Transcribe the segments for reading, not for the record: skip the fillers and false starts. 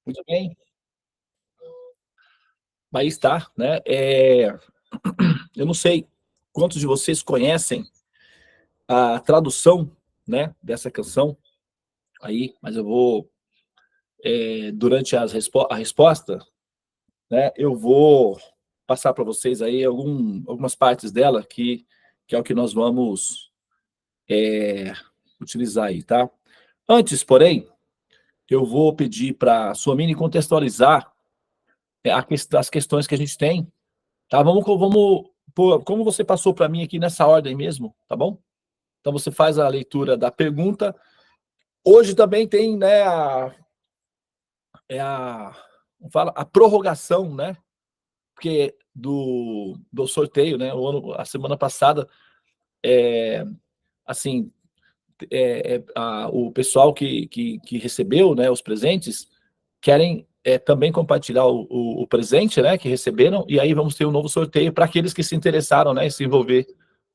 Muito bem. Aí está, né? Eu não sei quantos de vocês conhecem a tradução, né, dessa canção aí, mas eu vou, durante a resposta, né, eu vou passar para vocês aí algumas partes dela que é o que nós vamos utilizar aí, tá? Antes, porém, eu vou pedir para a Suomini contextualizar as questões que a gente tem. Tá, vamos pôr, como você passou para mim aqui nessa ordem mesmo, tá bom? Então você faz a leitura da pergunta. Hoje também tem, né, como fala, a prorrogação, né? Porque do sorteio, né? A semana passada, assim, o pessoal que recebeu, né, os presentes querem também compartilhar o presente, né, que receberam, e aí vamos ter um novo sorteio para aqueles que se interessaram, né, em se envolver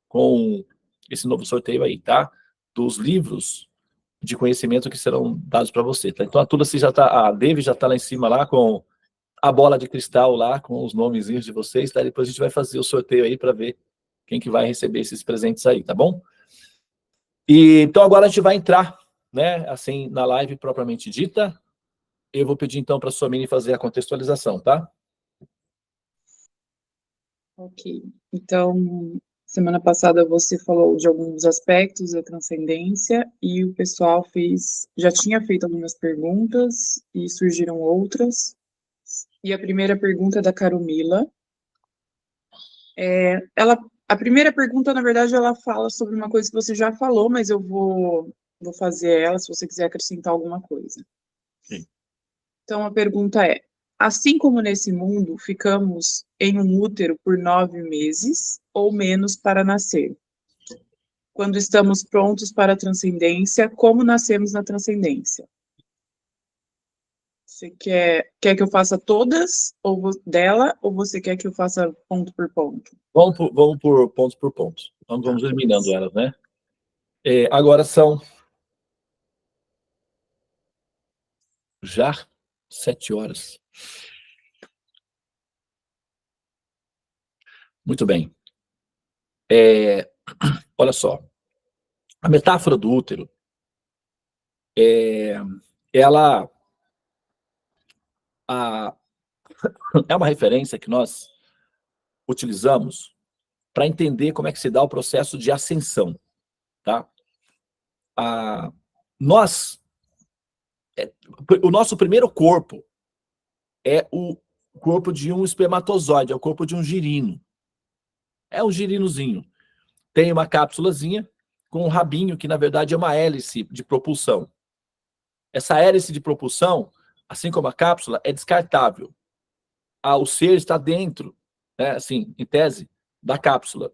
com esse novo sorteio aí, tá? Dos livros de conhecimento que serão dados para você, tá? Então a Devi já tá lá em cima lá com a bola de cristal lá com os nomezinhos de vocês, tá? Depois a gente vai fazer o sorteio aí para ver quem que vai receber esses presentes aí, tá bom? E então agora a gente vai entrar, né, assim, na live propriamente dita. Eu vou pedir então para a Suomini fazer a contextualização, tá? Ok. Então, semana passada você falou de alguns aspectos da transcendência e o pessoal já tinha feito algumas perguntas e surgiram outras. E a primeira pergunta é da Caromila. A primeira pergunta, na verdade, ela fala sobre uma coisa que você já falou, mas eu vou fazer ela, se você quiser acrescentar alguma coisa. Sim. Então, a pergunta é: assim como nesse mundo, ficamos em um útero por 9 meses ou menos para nascer? Quando estamos prontos para a transcendência, como nascemos na transcendência? Você quer que eu faça todas dela, ou você quer que eu faça ponto por ponto? Vamos por pontos por pontos. Vamos eliminando elas, né? Agora são já 7 horas. Muito bem. Olha só. A metáfora do útero, ela é uma referência que nós utilizamos para entender como é que se dá o processo de ascensão, tá? Nós, o nosso primeiro corpo é o corpo de um espermatozoide, é o corpo de um girino. É um girinozinho. Tem uma cápsulazinha com um rabinho, que na verdade é uma hélice de propulsão. Essa hélice de propulsão, assim como a cápsula, é descartável. O ser está dentro, né, assim, em tese, da cápsula,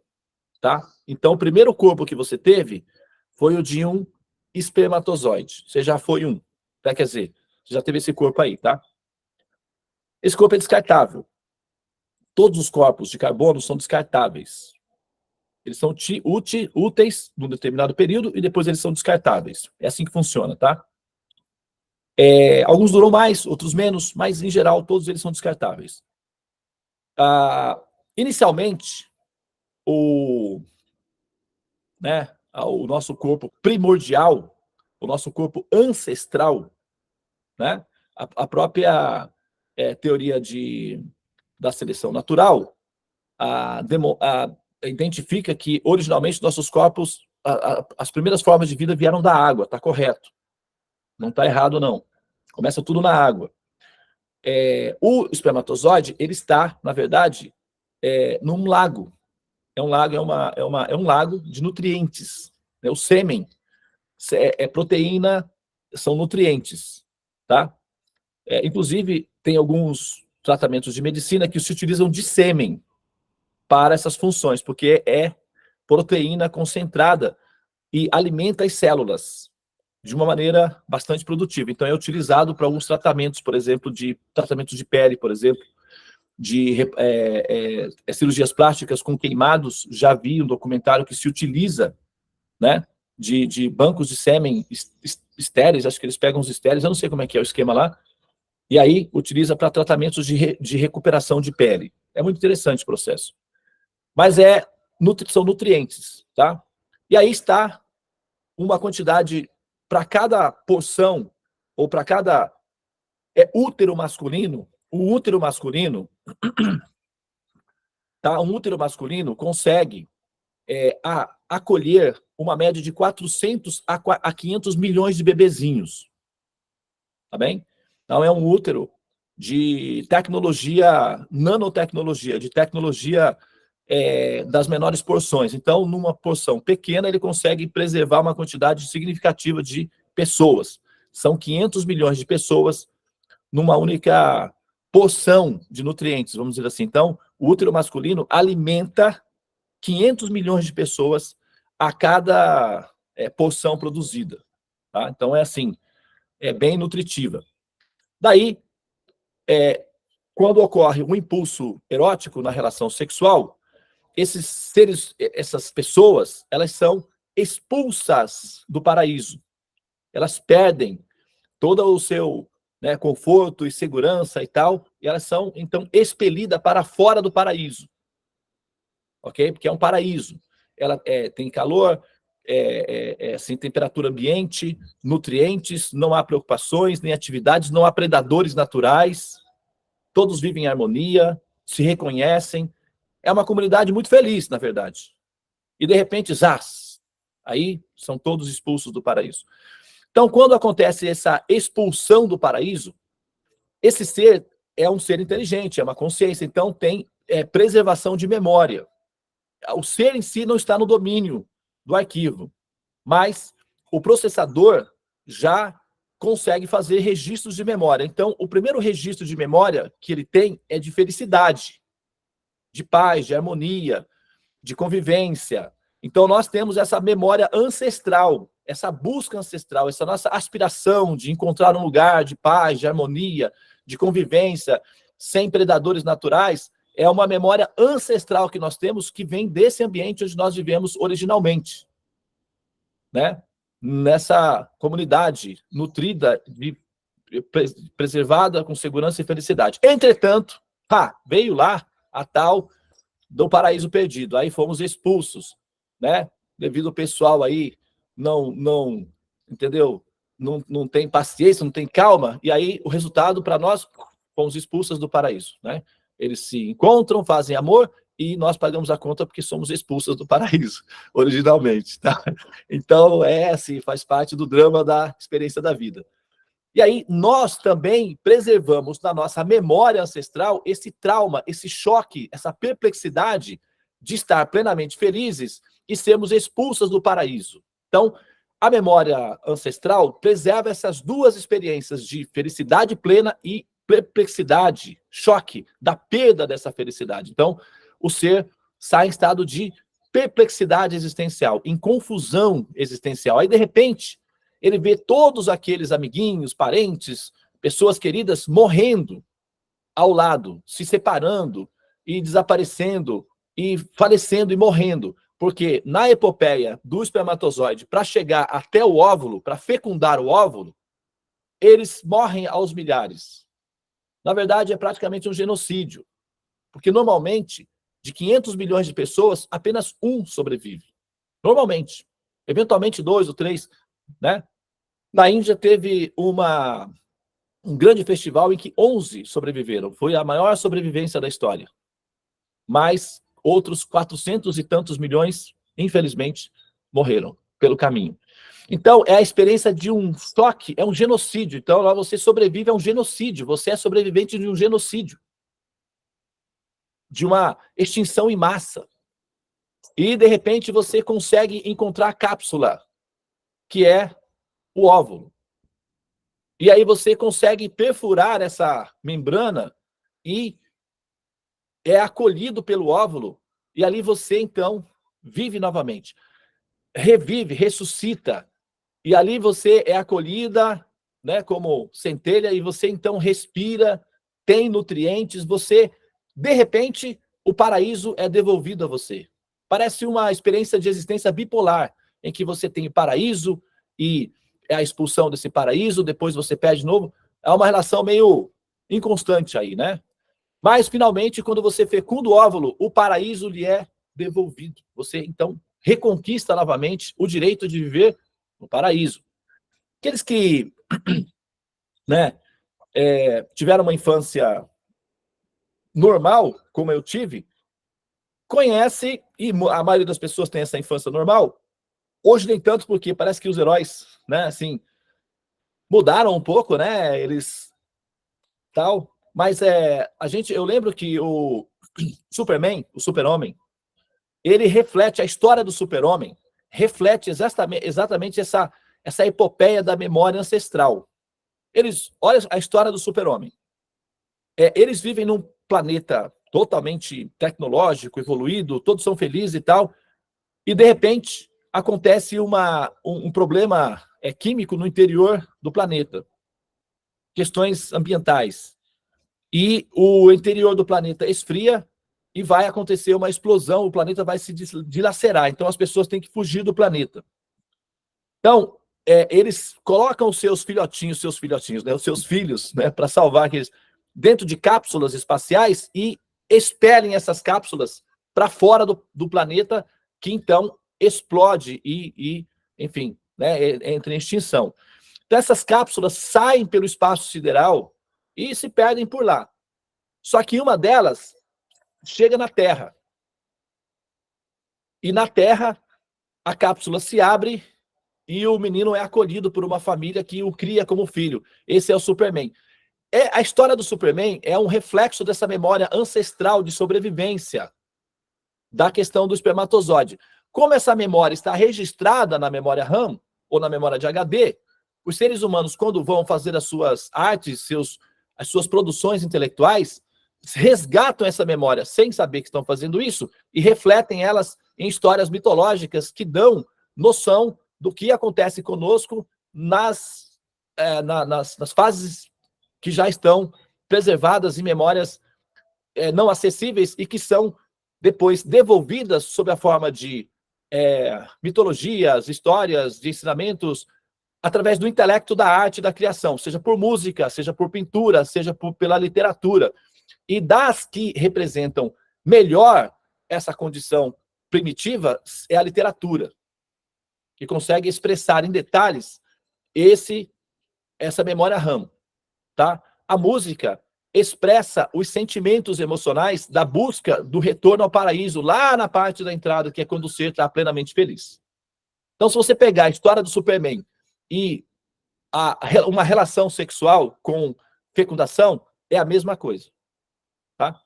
tá? Então, o primeiro corpo que você teve foi o de um espermatozoide. Você já foi um, tá? Quer dizer, você já teve esse corpo aí, tá? Esse corpo é descartável. Todos os corpos de carbono são descartáveis. Eles são úteis num determinado período e depois eles são descartáveis. É assim que funciona, tá? Alguns duram mais, outros menos, mas em geral todos eles são descartáveis. Inicialmente, o nosso corpo primordial, o nosso corpo ancestral, né? A própria teoria da seleção natural identifica que originalmente nossos corpos, as primeiras formas de vida vieram da água, tá correto? Não tá errado, não. Começa tudo na água. O espermatozoide, ele está, na verdade, num lago. É um lago de nutrientes. O sêmen é proteína, são nutrientes, tá? Inclusive, tem alguns tratamentos de medicina que se utilizam de sêmen para essas funções, porque é proteína concentrada e alimenta as células de uma maneira bastante produtiva. Então, é utilizado para alguns tratamentos, por exemplo, de tratamento de pele, por exemplo, de cirurgias plásticas com queimados. Já vi um documentário que se utiliza, né, de bancos de sêmen estéreis, acho que eles pegam os estéreis, eu não sei como é que é o esquema lá, E aí utiliza para tratamentos de recuperação de pele. É muito interessante o processo. Mas são nutrientes, tá? E aí está uma quantidade para cada porção, ou para cada útero masculino. O útero masculino, tá? Um útero masculino consegue acolher uma média de 400 a 500 milhões de bebezinhos. Tá bem? Então, é um útero de tecnologia, nanotecnologia, de tecnologia das menores porções. Então, numa porção pequena, ele consegue preservar uma quantidade significativa de pessoas. São 500 milhões de pessoas numa única porção de nutrientes, vamos dizer assim. Então, o útero masculino alimenta 500 milhões de pessoas a cada porção produzida. Tá? Então, é assim, é bem nutritiva. Daí, quando ocorre um impulso erótico na relação sexual, esses seres, essas pessoas, elas são expulsas do paraíso. Elas perdem todo o seu conforto e segurança e tal, e elas são, então, expelidas para fora do paraíso. Ok? Porque é um paraíso. Ela tem calor, assim, temperatura ambiente, nutrientes, não há preocupações, nem atividades, não há predadores naturais, todos vivem em harmonia, se reconhecem. É uma comunidade muito feliz, na verdade. E, de repente, zás, aí são todos expulsos do paraíso. Então, quando acontece essa expulsão do paraíso, esse ser é um ser inteligente, é uma consciência, então tem preservação de memória. O ser em si não está no domínio do arquivo, mas o processador já consegue fazer registros de memória. Então, o primeiro registro de memória que ele tem é de felicidade, de paz, de harmonia, de convivência. Então, nós temos essa memória ancestral, essa busca ancestral, essa nossa aspiração de encontrar um lugar de paz, de harmonia, de convivência, sem predadores naturais, é uma memória ancestral que nós temos que vem desse ambiente onde nós vivemos originalmente, né? Nessa comunidade nutrida, preservada com segurança e felicidade. Entretanto, veio lá a tal do paraíso perdido. Aí fomos expulsos, né? Devido ao pessoal aí não entendeu? Não tem paciência, não tem calma. E aí o resultado para nós, fomos expulsos do paraíso, né? Eles se encontram, fazem amor e nós pagamos a conta porque somos expulsos do paraíso, originalmente, tá? Então, assim, faz parte do drama da experiência da vida. E aí, nós também preservamos na nossa memória ancestral esse trauma, esse choque, essa perplexidade de estar plenamente felizes e sermos expulsos do paraíso. Então, a memória ancestral preserva essas duas experiências de felicidade plena e perplexidade, choque da perda dessa felicidade. Então, o ser sai em estado de perplexidade existencial, em confusão existencial. Aí, de repente, ele vê todos aqueles amiguinhos, parentes, pessoas queridas morrendo ao lado, se separando e desaparecendo e falecendo e morrendo. Porque na epopeia do espermatozoide, para chegar até o óvulo, para fecundar o óvulo, eles morrem aos milhares. Na verdade, é praticamente um genocídio. Porque normalmente, de 500 milhões de pessoas, apenas um sobrevive. Normalmente. Eventualmente 2 ou 3, né? Na Índia teve um grande festival em que 11 sobreviveram. Foi a maior sobrevivência da história. Mas outros 400 e tantos milhões, infelizmente, morreram pelo caminho. Então, é a experiência de um choque, é um genocídio. Então, lá você sobrevive a um genocídio. Você é sobrevivente de um genocídio. De uma extinção em massa. E, de repente, você consegue encontrar a cápsula, que é o óvulo. E aí você consegue perfurar essa membrana e é acolhido pelo óvulo. E ali você, então, vive novamente. Revive, ressuscita. E ali você é acolhida, né, como centelha, e você, então, respira, tem nutrientes, você, de repente, o paraíso é devolvido a você. Parece uma experiência de existência bipolar, em que você tem o paraíso e é a expulsão desse paraíso, depois você perde de novo. É uma relação meio inconstante aí, né? Mas, finalmente, quando você fecunda o óvulo, o paraíso lhe é devolvido. Você, então, reconquista novamente o direito de viver no paraíso. Aqueles que, né, tiveram uma infância normal, como eu tive, conhece, e a maioria das pessoas tem essa infância normal. Hoje nem tanto, porque parece que os heróis, né, assim, mudaram um pouco, né, eles tal, mas eu lembro que o Superman, o Super-Homem, ele reflete, a história do Super-Homem reflete exatamente essa epopeia da memória ancestral. Olha a história do Super-Homem. Eles vivem num planeta totalmente tecnológico, evoluído, todos são felizes e tal, e de repente acontece um problema químico no interior do planeta, questões ambientais, e o interior do planeta esfria e vai acontecer uma explosão, o planeta vai se dilacerar, então as pessoas têm que fugir do planeta. Então, eles colocam os seus filhotinhos, né, os seus filhos, né, para salvar aqueles, dentro de cápsulas espaciais e expelem essas cápsulas para fora do planeta, que então explode e enfim, né, entra em extinção. Então, essas cápsulas saem pelo espaço sideral e se perdem por lá. Só que uma delas chega na Terra. E na Terra, a cápsula se abre e o menino é acolhido por uma família que o cria como filho. Esse é o Superman. A história do Superman é um reflexo dessa memória ancestral de sobrevivência da questão do espermatozoide. Como essa memória está registrada na memória RAM ou na memória de HD, os seres humanos, quando vão fazer as suas artes, as suas produções intelectuais, resgatam essa memória sem saber que estão fazendo isso e refletem elas em histórias mitológicas que dão noção do que acontece conosco nas fases que já estão preservadas em memórias não acessíveis e que são depois devolvidas sob a forma de mitologias, histórias, de ensinamentos, através do intelecto da arte e da criação, seja por música, seja por pintura, seja pela literatura. E das que representam melhor essa condição primitiva é a literatura, que consegue expressar em detalhes essa memória RAM, tá? A música expressa os sentimentos emocionais da busca do retorno ao paraíso, lá na parte da entrada, que é quando o ser está plenamente feliz. Então, se você pegar a história do Superman e uma relação sexual com fecundação, é a mesma coisa. Tá?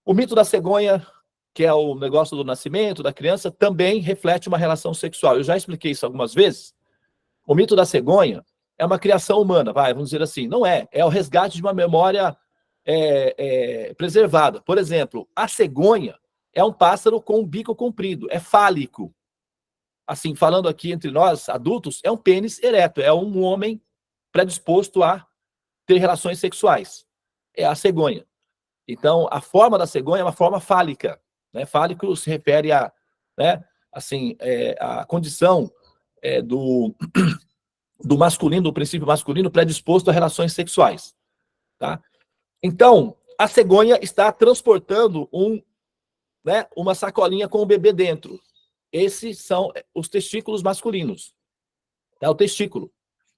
O mito da cegonha, que é o negócio do nascimento da criança, também reflete uma relação sexual. Eu já expliquei isso algumas vezes. O mito da cegonha é uma criação humana, vamos dizer assim. Não é. É o resgate de uma memória preservada. Por exemplo, a cegonha é um pássaro com um bico comprido, é fálico. Assim, falando aqui entre nós, adultos, é um pênis ereto, é um homem predisposto a ter relações sexuais. É a cegonha. Então, a forma da cegonha é uma forma fálica. Né? Fálico se refere a, né, assim, a condição do masculino, do princípio masculino predisposto a relações sexuais. Tá? Então, a cegonha está transportando uma sacolinha com o bebê dentro. Esses são os testículos masculinos. É o testículo.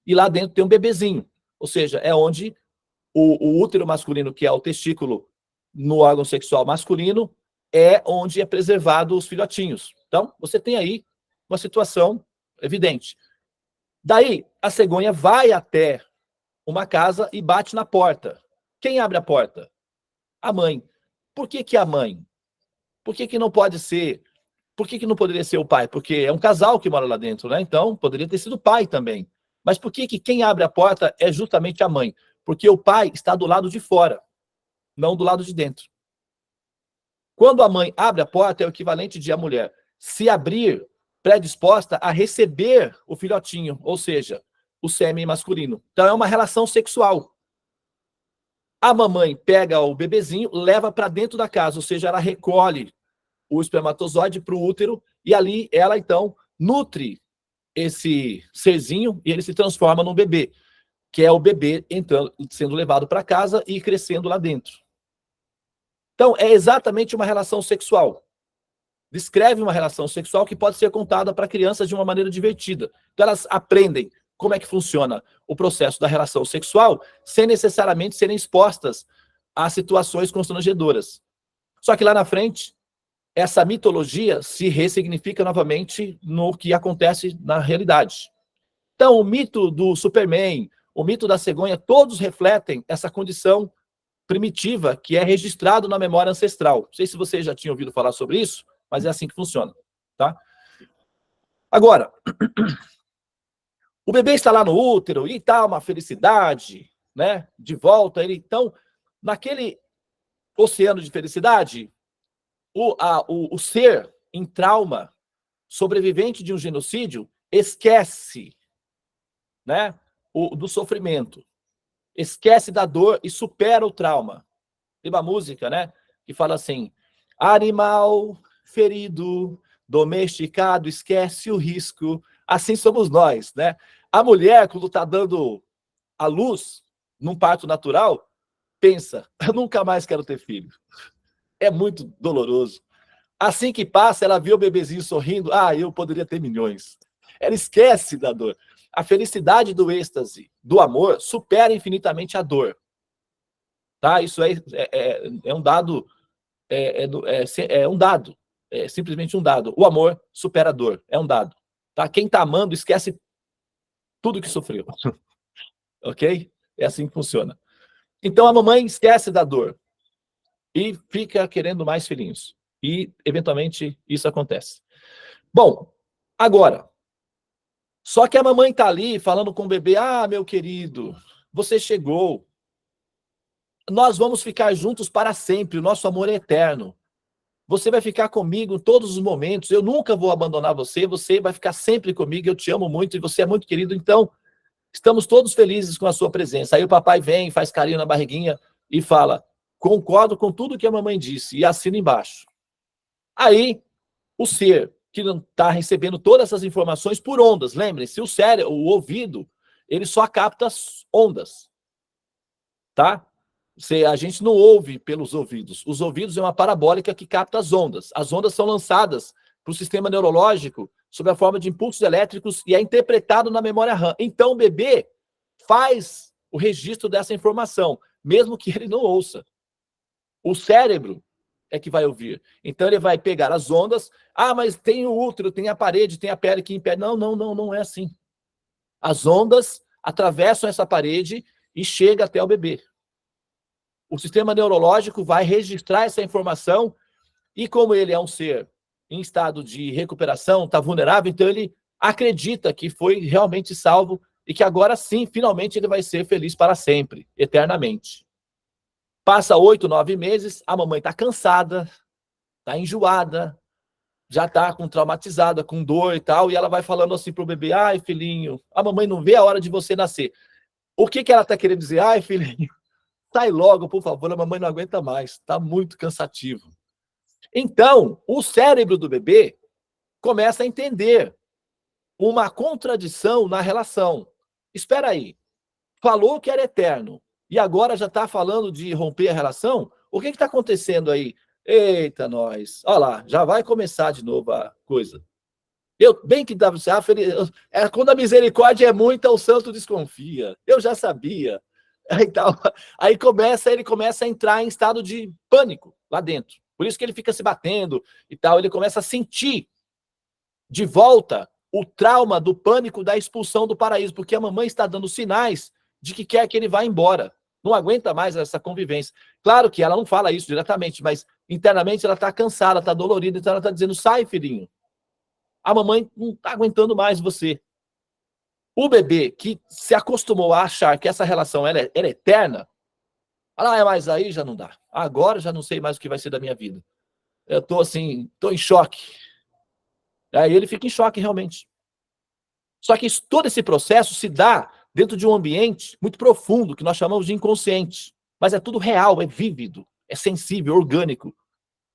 E lá dentro tem um bebezinho. Ou seja, é onde o útero masculino, que é o testículo no órgão sexual masculino, é onde é preservado os filhotinhos. Então, você tem aí uma situação evidente. Daí, a cegonha vai até uma casa e bate na porta. Quem abre a porta? A mãe. Por que a mãe? Por que não pode ser? Por que não poderia ser o pai? Porque é um casal que mora lá dentro, né? Então, poderia ter sido o pai também. Mas por que quem abre a porta é justamente a mãe? Porque o pai está do lado de fora, não do lado de dentro. Quando a mãe abre a porta, é o equivalente de a mulher se abrir predisposta a receber o filhotinho, ou seja, o sêmen masculino. Então, é uma relação sexual. A mamãe pega o bebezinho, leva para dentro da casa, ou seja, ela recolhe o espermatozoide para o útero e ali ela, então, nutre esse serzinho e ele se transforma num bebê. que é o bebê entrando, sendo levado para casa e crescendo lá dentro. Então, é exatamente uma relação sexual. Descreve uma relação sexual que pode ser contada para crianças de uma maneira divertida. Então, elas aprendem como é que funciona o processo da relação sexual sem necessariamente serem expostas a situações constrangedoras. Só que lá na frente, essa mitologia se ressignifica novamente no que acontece na realidade. Então, o mito do Superman, o mito da cegonha, todos refletem essa condição primitiva que é registrado na memória ancestral. Não sei se vocês já tinham ouvido falar sobre isso, mas é assim que funciona, tá? Agora, o bebê está lá no útero e tá uma felicidade, né? De volta, ele então, naquele oceano de felicidade, o ser em trauma, sobrevivente de um genocídio, esquece, né, do sofrimento, esquece da dor e supera o trauma. Tem uma música, né, que fala assim: animal ferido, domesticado, esquece o risco. Assim somos nós, né? A mulher, quando está dando a luz num parto natural, pensa: eu nunca mais quero ter filho. É muito doloroso. Assim que passa, ela vê o bebezinho sorrindo, eu poderia ter milhões. Ela esquece da dor. A felicidade do êxtase, do amor, supera infinitamente a dor. Tá? Isso é um dado, é um dado, é simplesmente um dado. O amor supera a dor, é um dado. Tá? Quem está amando esquece tudo que sofreu. Ok? É assim que funciona. Então a mamãe esquece da dor e fica querendo mais filhinhos. E, eventualmente, isso acontece. Bom, agora, só que a mamãe está ali falando com o bebê: meu querido, você chegou. Nós vamos ficar juntos para sempre, o nosso amor é eterno. Você vai ficar comigo em todos os momentos, eu nunca vou abandonar você, você vai ficar sempre comigo, eu te amo muito e você é muito querido, então estamos todos felizes com a sua presença. Aí o papai vem, faz carinho na barriguinha e fala: concordo com tudo que a mamãe disse, e assina embaixo. Aí, o ser que não está recebendo todas essas informações por ondas, lembrem-se, o cérebro, o ouvido, ele só capta as ondas, tá? A gente não ouve pelos ouvidos. Os ouvidos é uma parabólica que capta as ondas. As ondas são lançadas para o sistema neurológico sob a forma de impulsos elétricos e é interpretado na memória RAM. Então, o bebê faz o registro dessa informação, mesmo que ele não ouça. O cérebro é que vai ouvir. Então, ele vai pegar as ondas. Mas tem o útero, tem a parede, tem a pele que impede. Não é assim. As ondas atravessam essa parede e chegam até o bebê. O sistema neurológico vai registrar essa informação e, como ele é um ser em estado de recuperação, está vulnerável, então ele acredita que foi realmente salvo e que agora sim, finalmente, ele vai ser feliz para sempre, eternamente. Passa 8, 9 meses, a mamãe está cansada, está enjoada, já está traumatizada, com dor e tal, e ela vai falando assim para o bebê: filhinho, a mamãe não vê a hora de você nascer. O que ela está querendo dizer? Filhinho, sai logo, por favor, a mamãe não aguenta mais, está muito cansativo. Então, o cérebro do bebê começa a entender uma contradição na relação. Espera aí, falou que era eterno, e agora já está falando de romper a relação? O que está acontecendo aí? Eita, nós. Olha lá, já vai começar de novo a coisa. Bem que dá quando a misericórdia é muita, o santo desconfia. Eu já sabia. Então, aí ele começa a entrar em estado de pânico lá dentro. Por isso que ele fica se batendo e tal. Ele começa a sentir de volta o trauma do pânico da expulsão do paraíso, porque a mamãe está dando sinais de que quer que ele vá embora. Não aguenta mais essa convivência. Claro que ela não fala isso diretamente, mas internamente ela está cansada, está dolorida, então ela está dizendo: sai, filhinho. A mamãe não está aguentando mais você. O bebê que se acostumou a achar que essa relação ela é eterna, fala: mas aí já não dá. Agora já não sei mais o que vai ser da minha vida. Eu estou assim, estou em choque. Aí ele fica em choque realmente. Só que todo esse processo se dá dentro de um ambiente muito profundo, que nós chamamos de inconsciente. Mas é tudo real, é vívido, é sensível, orgânico.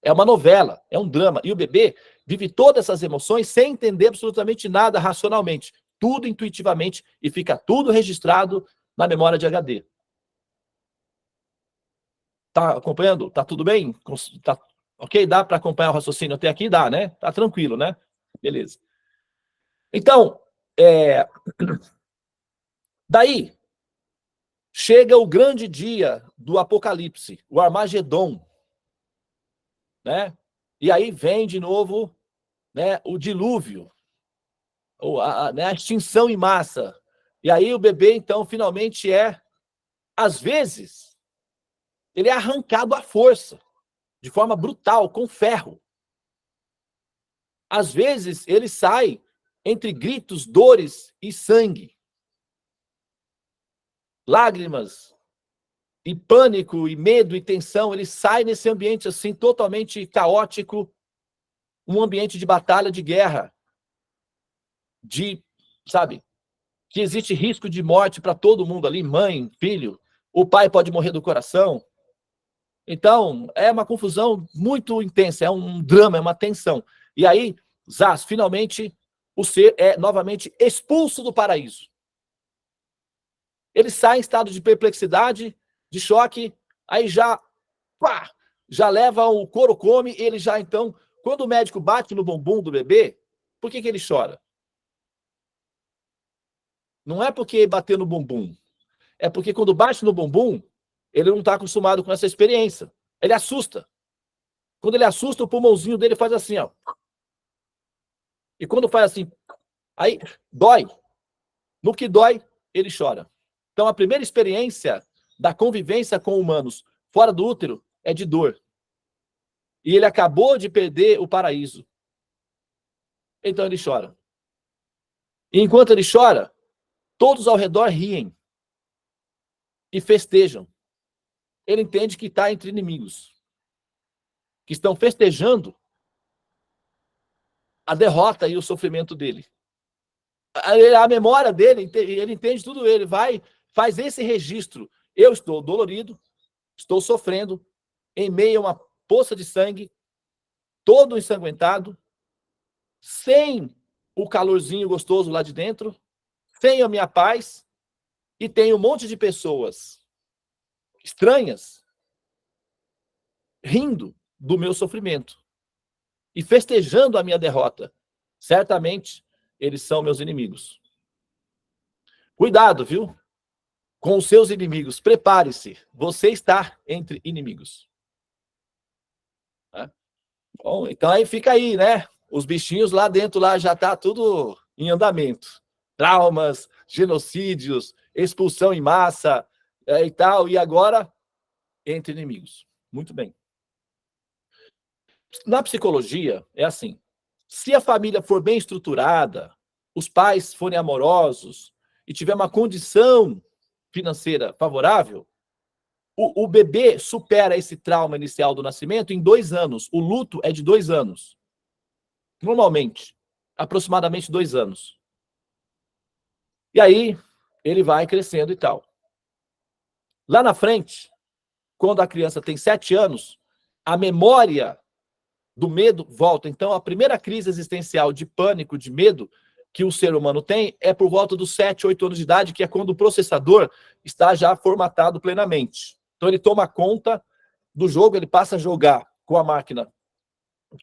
É uma novela, é um drama. E o bebê vive todas essas emoções sem entender absolutamente nada racionalmente. Tudo intuitivamente, e fica tudo registrado na memória de HD. Tá acompanhando? Tá tudo bem? Tá ok? Dá para acompanhar o raciocínio até aqui? Dá, né? Tá tranquilo, né? Beleza. Então, daí chega o grande dia do Apocalipse, o Armagedon, né? E aí vem de novo, né, o dilúvio, né, a extinção em massa. E aí o bebê, então, finalmente às vezes, ele é arrancado à força, de forma brutal, com ferro. Às vezes, ele sai entre gritos, dores e sangue. Lágrimas, e pânico, e medo, e tensão, ele sai nesse ambiente assim, totalmente caótico, um ambiente de batalha, de guerra, sabe, que existe risco de morte para todo mundo ali, mãe, filho, o pai pode morrer do coração. Então, é uma confusão muito intensa, é um drama, é uma tensão. E aí, Zaz, finalmente, o ser é novamente expulso do paraíso. Ele sai em estado de perplexidade, de choque, aí já leva o couro come, ele já então, quando o médico bate no bumbum do bebê, por que ele chora? Não é porque bateu no bumbum, é porque quando bate no bumbum, ele não está acostumado com essa experiência. Ele assusta. Quando ele assusta, o pulmãozinho dele faz assim, ó. E quando faz assim, aí dói. No que dói, ele chora. Então, a primeira experiência da convivência com humanos fora do útero é de dor. E ele acabou de perder o paraíso. Então, ele chora. E enquanto ele chora, todos ao redor riem e festejam. Ele entende que está entre inimigos, que estão festejando a derrota e o sofrimento dele. A memória dele, ele entende tudo, ele faz esse registro. Eu estou dolorido, estou sofrendo, em meio a uma poça de sangue, todo ensanguentado, sem o calorzinho gostoso lá de dentro, sem a minha paz, e tem um monte de pessoas estranhas rindo do meu sofrimento e festejando a minha derrota. Certamente, eles são meus inimigos. Cuidado, viu? Com os seus inimigos. Prepare-se. Você está entre inimigos. Bom, então aí fica aí, né? Os bichinhos lá dentro lá já tá tudo em andamento. Traumas, genocídios, expulsão em massa e tal. E agora, entre inimigos. Muito bem. Na psicologia, é assim. Se a família for bem estruturada, os pais forem amorosos e tiver uma condição financeira favorável, o bebê supera esse trauma inicial do nascimento em 2 anos. O luto é de 2 anos. Normalmente, aproximadamente 2 anos. E aí, ele vai crescendo e tal. Lá na frente, quando a criança tem 7 anos, a memória do medo volta. Então, a primeira crise existencial de pânico, de medo, que o ser humano tem é por volta dos 7, 8 anos de idade, que é quando o processador está já formatado plenamente. Então, ele toma conta do jogo, ele passa a jogar com a máquina,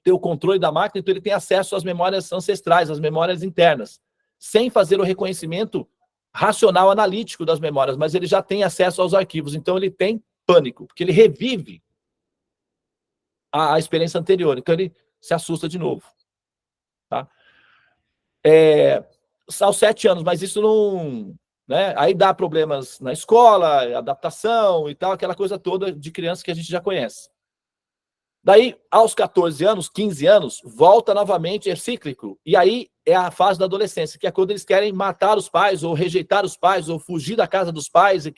ter o controle da máquina, então ele tem acesso às memórias ancestrais, às memórias internas, sem fazer o reconhecimento racional, analítico das memórias, mas ele já tem acesso aos arquivos, então ele tem pânico, porque ele revive a experiência anterior, então ele se assusta de novo. Tá? Aos 7 anos, mas isso não... Né? Aí dá problemas na escola, adaptação e tal, aquela coisa toda de criança que a gente já conhece. Daí, aos 14 anos, 15 anos, volta novamente, é cíclico. E aí é a fase da adolescência, que é quando eles querem matar os pais, ou rejeitar os pais, ou fugir da casa dos pais, e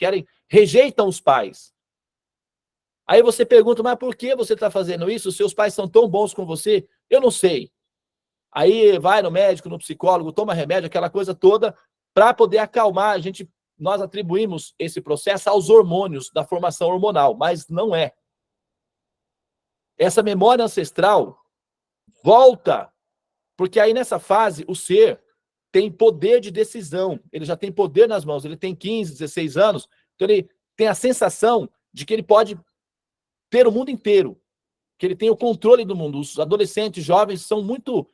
rejeitam os pais. Aí você pergunta, mas por que você está fazendo isso? Os seus pais são tão bons com você? Eu não sei. Aí vai no médico, no psicólogo, toma remédio, aquela coisa toda, para poder acalmar. Nós atribuímos esse processo aos hormônios da formação hormonal, mas não é. Essa memória ancestral volta, porque aí nessa fase o ser tem poder de decisão, ele já tem poder nas mãos, ele tem 15, 16 anos, então ele tem a sensação de que ele pode ter o mundo inteiro, que ele tem o controle do mundo. Os adolescentes, jovens, são muito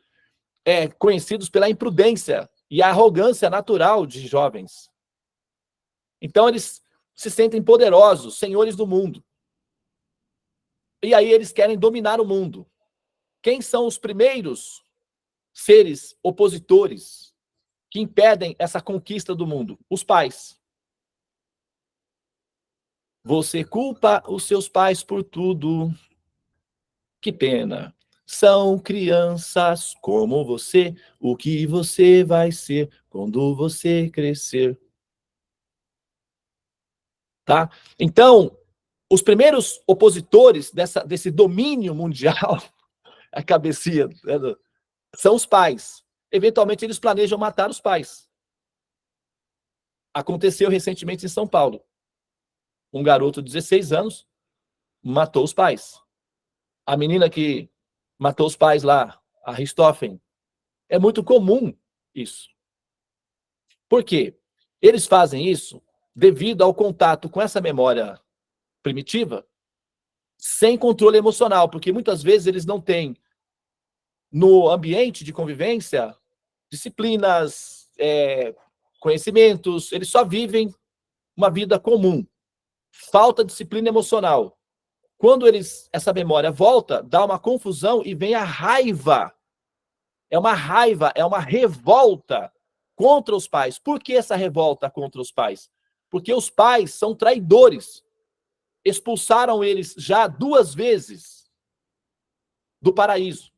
conhecidos pela imprudência e a arrogância natural de jovens. Então eles se sentem poderosos, senhores do mundo. E aí eles querem dominar o mundo. Quem são os primeiros seres opositores que impedem essa conquista do mundo? Os pais. Você culpa os seus pais por tudo. Que pena. São crianças como você. O que você vai ser quando você crescer? Tá? Então, os primeiros opositores desse domínio mundial, a cabecinha, né, são os pais. Eventualmente, eles planejam matar os pais. Aconteceu recentemente em São Paulo. Um garoto de 16 anos matou os pais. A menina que matou os pais lá, a Richthofen, é muito comum isso. Por quê? Eles fazem isso devido ao contato com essa memória primitiva, sem controle emocional, porque muitas vezes eles não têm no ambiente de convivência disciplinas, conhecimentos, eles só vivem uma vida comum. Falta disciplina emocional. Quando essa memória volta, dá uma confusão e vem a raiva. É uma raiva, é uma revolta contra os pais. Por que essa revolta contra os pais? Porque os pais são traidores. Expulsaram eles já 2 vezes do paraíso.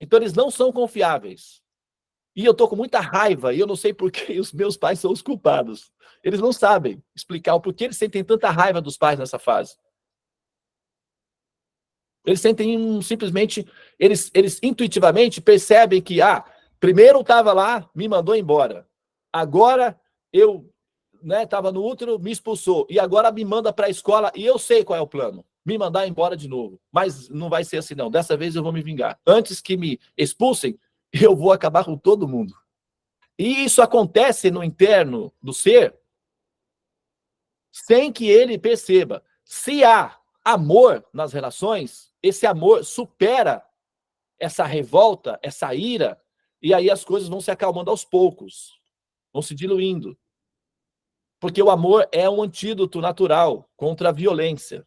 Então eles não são confiáveis. E eu tô com muita raiva e eu não sei por que os meus pais são os culpados. Eles não sabem explicar o porquê eles sentem tanta raiva dos pais nessa fase. Eles sentem simplesmente, eles intuitivamente percebem que, primeiro estava lá, me mandou embora. Agora eu estava no útero, me expulsou. E agora me manda para a escola e eu sei qual é o plano. Me mandar embora de novo. Mas não vai ser assim, não. Dessa vez eu vou me vingar. Antes que me expulsem, eu vou acabar com todo mundo. E isso acontece no interno do ser sem que ele perceba. Se há amor nas relações, esse amor supera essa revolta, essa ira, e aí as coisas vão se acalmando aos poucos, vão se diluindo. Porque o amor é um antídoto natural contra a violência.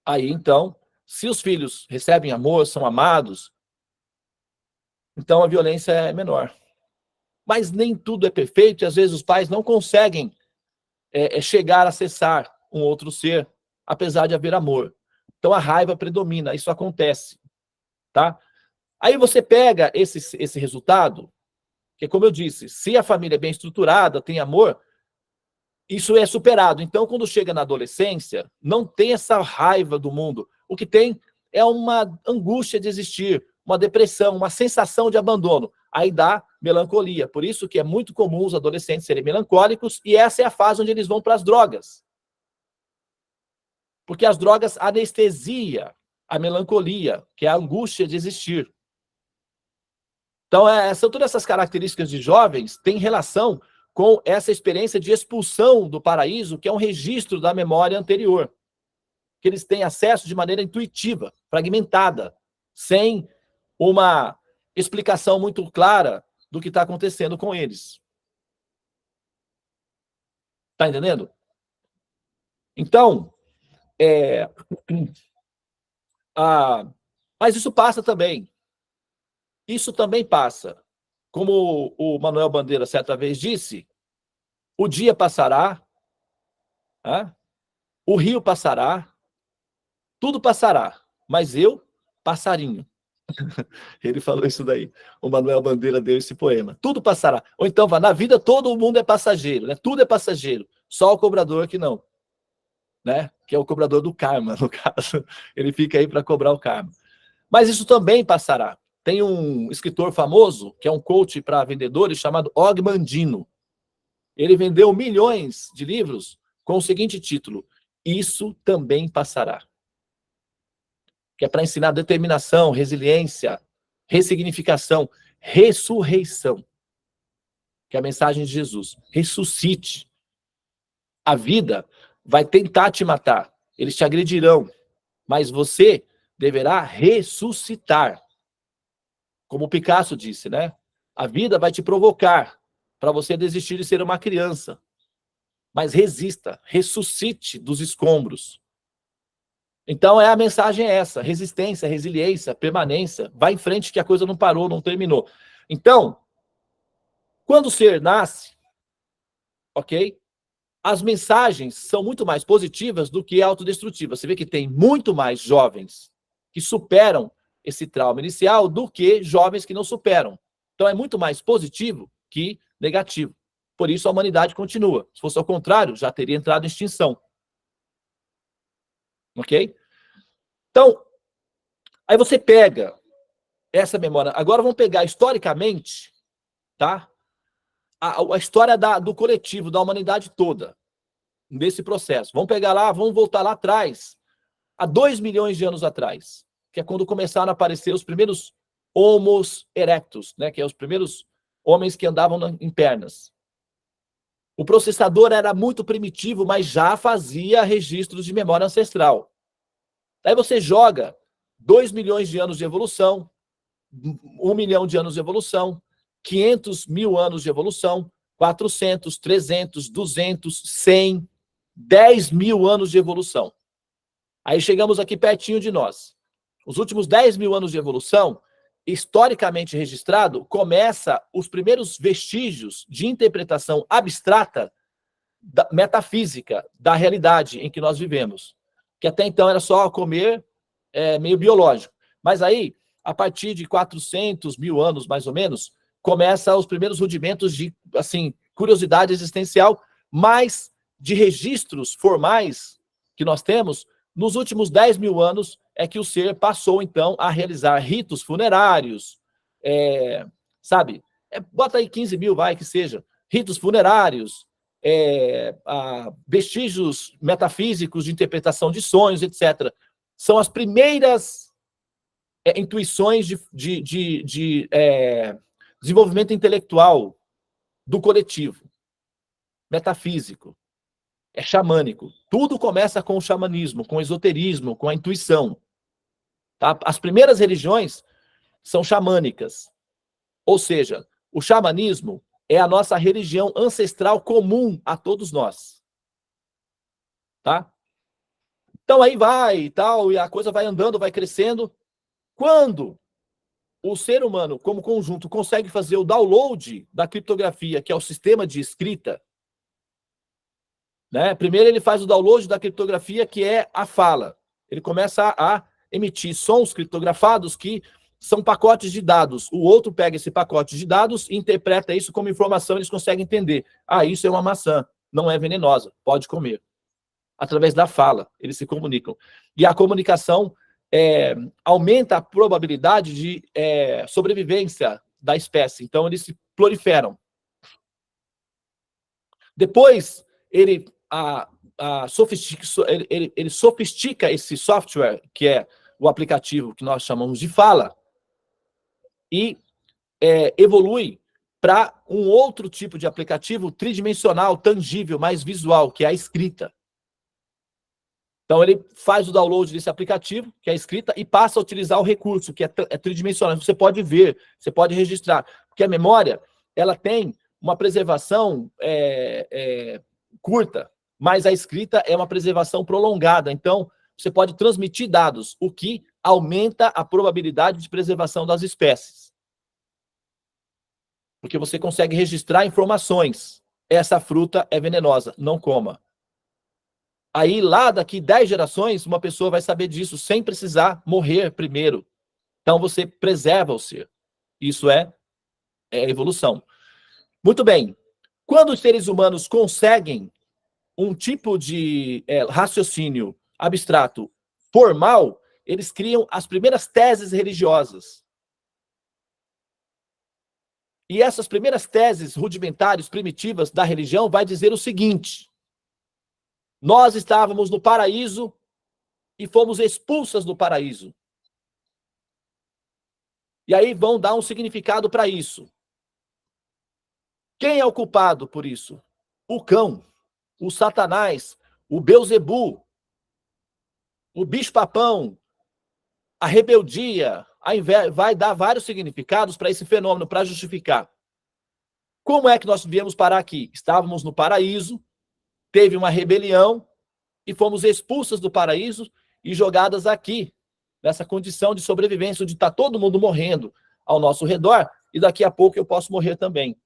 Aí, então, se os filhos recebem amor, são amados, então a violência é menor. Mas nem tudo é perfeito e às vezes os pais não conseguem chegar a acessar um outro ser, apesar de haver amor. Então a raiva predomina, isso acontece, tá? Aí você pega esse resultado, que como eu disse, se a família é bem estruturada, tem amor, isso é superado. Então quando chega na adolescência, não tem essa raiva do mundo. O que tem é uma angústia de existir, uma depressão, uma sensação de abandono. Aí dá melancolia. Por isso que é muito comum os adolescentes serem melancólicos e essa é a fase onde eles vão para as drogas. Porque as drogas anestesia a melancolia, que é a angústia de existir. Então, todas essas características de jovens têm relação com essa experiência de expulsão do paraíso, que é um registro da memória anterior, que eles têm acesso de maneira intuitiva, fragmentada, sem uma explicação muito clara do que está acontecendo com eles. Está entendendo? Então, mas isso passa também. Isso também passa. Como o Manuel Bandeira certa vez disse, o dia passará, o rio passará, tudo passará, mas eu, passarinho. Ele falou isso daí. O Manuel Bandeira deu esse poema. Tudo passará. Ou então, na vida todo mundo é passageiro, né? Tudo é passageiro. Só o cobrador que não. Né? Que é o cobrador do karma, no caso. Ele fica aí para cobrar o karma. Mas isso também passará. Tem um escritor famoso, que é um coach para vendedores, chamado Og Mandino. Ele vendeu milhões de livros com o seguinte título: Isso também passará. Que é para ensinar determinação, resiliência, ressignificação, ressurreição, que é a mensagem de Jesus. Ressuscite. A vida vai tentar te matar, eles te agredirão, mas você deverá ressuscitar. Como Picasso disse, né? A vida vai te provocar para você desistir de ser uma criança. Mas resista, ressuscite dos escombros. Então a mensagem é essa: resistência, resiliência, permanência. Vai em frente que a coisa não parou, não terminou. Então, quando o ser nasce, ok? As mensagens são muito mais positivas do que autodestrutivas. Você vê que tem muito mais jovens que superam esse trauma inicial do que jovens que não superam. Então é muito mais positivo que negativo. Por isso a humanidade continua. Se fosse ao contrário, já teria entrado em extinção. Ok? Então, aí você pega essa memória. Agora vamos pegar historicamente, tá? A história do coletivo, da humanidade toda, nesse processo. Vamos pegar lá, vamos voltar lá atrás, há 2 milhões de anos atrás, que é quando começaram a aparecer os primeiros Homos erectus, né? Que é os primeiros homens que andavam em pernas. O processador era muito primitivo, mas já fazia registros de memória ancestral. Aí você joga 2 milhões de anos de evolução, 1 milhão de anos de evolução, 500 mil anos de evolução, 400, 300, 200, 100, 10 mil anos de evolução. Aí chegamos aqui pertinho de nós. Os últimos 10 mil anos de evolução, historicamente registrado, começa os primeiros vestígios de interpretação abstrata metafísica da realidade em que nós vivemos. Que até então era só comer meio biológico. Mas aí, a partir de 400 mil anos, mais ou menos, começa os primeiros rudimentos de, assim, curiosidade existencial, mas de registros formais que nós temos, nos últimos 10 mil anos é que o ser passou, então, a realizar ritos funerários, sabe? Bota aí 15 mil, vai, que seja. Ritos funerários, vestígios metafísicos de interpretação de sonhos, etc. São as primeiras intuições de desenvolvimento intelectual do coletivo, metafísico, xamânico. Tudo começa com o xamanismo, com o esoterismo, com a intuição. Tá? As primeiras religiões são xamânicas. Ou seja, o xamanismo é a nossa religião ancestral comum a todos nós. Tá? Então aí vai e tal, e a coisa vai andando, vai crescendo. Quando o ser humano, como conjunto, consegue fazer o download da criptografia, que é o sistema de escrita, né? Primeiro ele faz o download da criptografia, que é a fala. Ele começa a emitir sons criptografados que são pacotes de dados. O outro pega esse pacote de dados e interpreta isso como informação, eles conseguem entender. Ah, isso é uma maçã, não é venenosa, pode comer. Através da fala, eles se comunicam. E a comunicação aumenta a probabilidade de sobrevivência da espécie. Então, eles se proliferam. Depois, ele sofistica esse software, que é o aplicativo que nós chamamos de fala, e evolui para um outro tipo de aplicativo tridimensional, tangível, mais visual, que é a escrita. Então, ele faz o download desse aplicativo, que é a escrita, e passa a utilizar o recurso, que é tridimensional. Você pode ver, você pode registrar. Porque a memória, ela tem uma preservação curta, mas a escrita é uma preservação prolongada. Então, você pode transmitir dados, o que aumenta a probabilidade de preservação das espécies. Porque você consegue registrar informações. Essa fruta é venenosa, não coma. Aí, lá daqui 10 gerações, uma pessoa vai saber disso sem precisar morrer primeiro. Então, você preserva o ser. Isso é evolução. Muito bem. Quando os seres humanos conseguem um tipo de raciocínio abstrato formal, eles criam as primeiras teses religiosas. E essas primeiras teses rudimentares, primitivas da religião, vai dizer o seguinte: nós estávamos no paraíso e fomos expulsas do paraíso. E aí vão dar um significado para isso. Quem é o culpado por isso? O cão, o Satanás, o Beuzebu, o bicho-papão, a rebeldia, vai dar vários significados para esse fenômeno, para justificar. Como é que nós viemos parar aqui? Estávamos no paraíso, teve uma rebelião e fomos expulsas do paraíso e jogadas aqui, nessa condição de sobrevivência, onde está todo mundo morrendo ao nosso redor e daqui a pouco eu posso morrer também.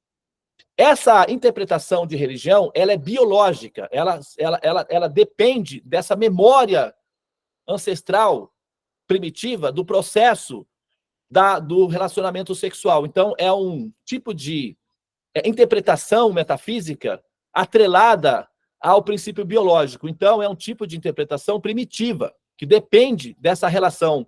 Essa interpretação de religião, ela é biológica, ela depende dessa memória ancestral primitiva do processo do relacionamento sexual. Então, é um tipo de interpretação metafísica atrelada ao princípio biológico. Então, é um tipo de interpretação primitiva, que depende dessa relação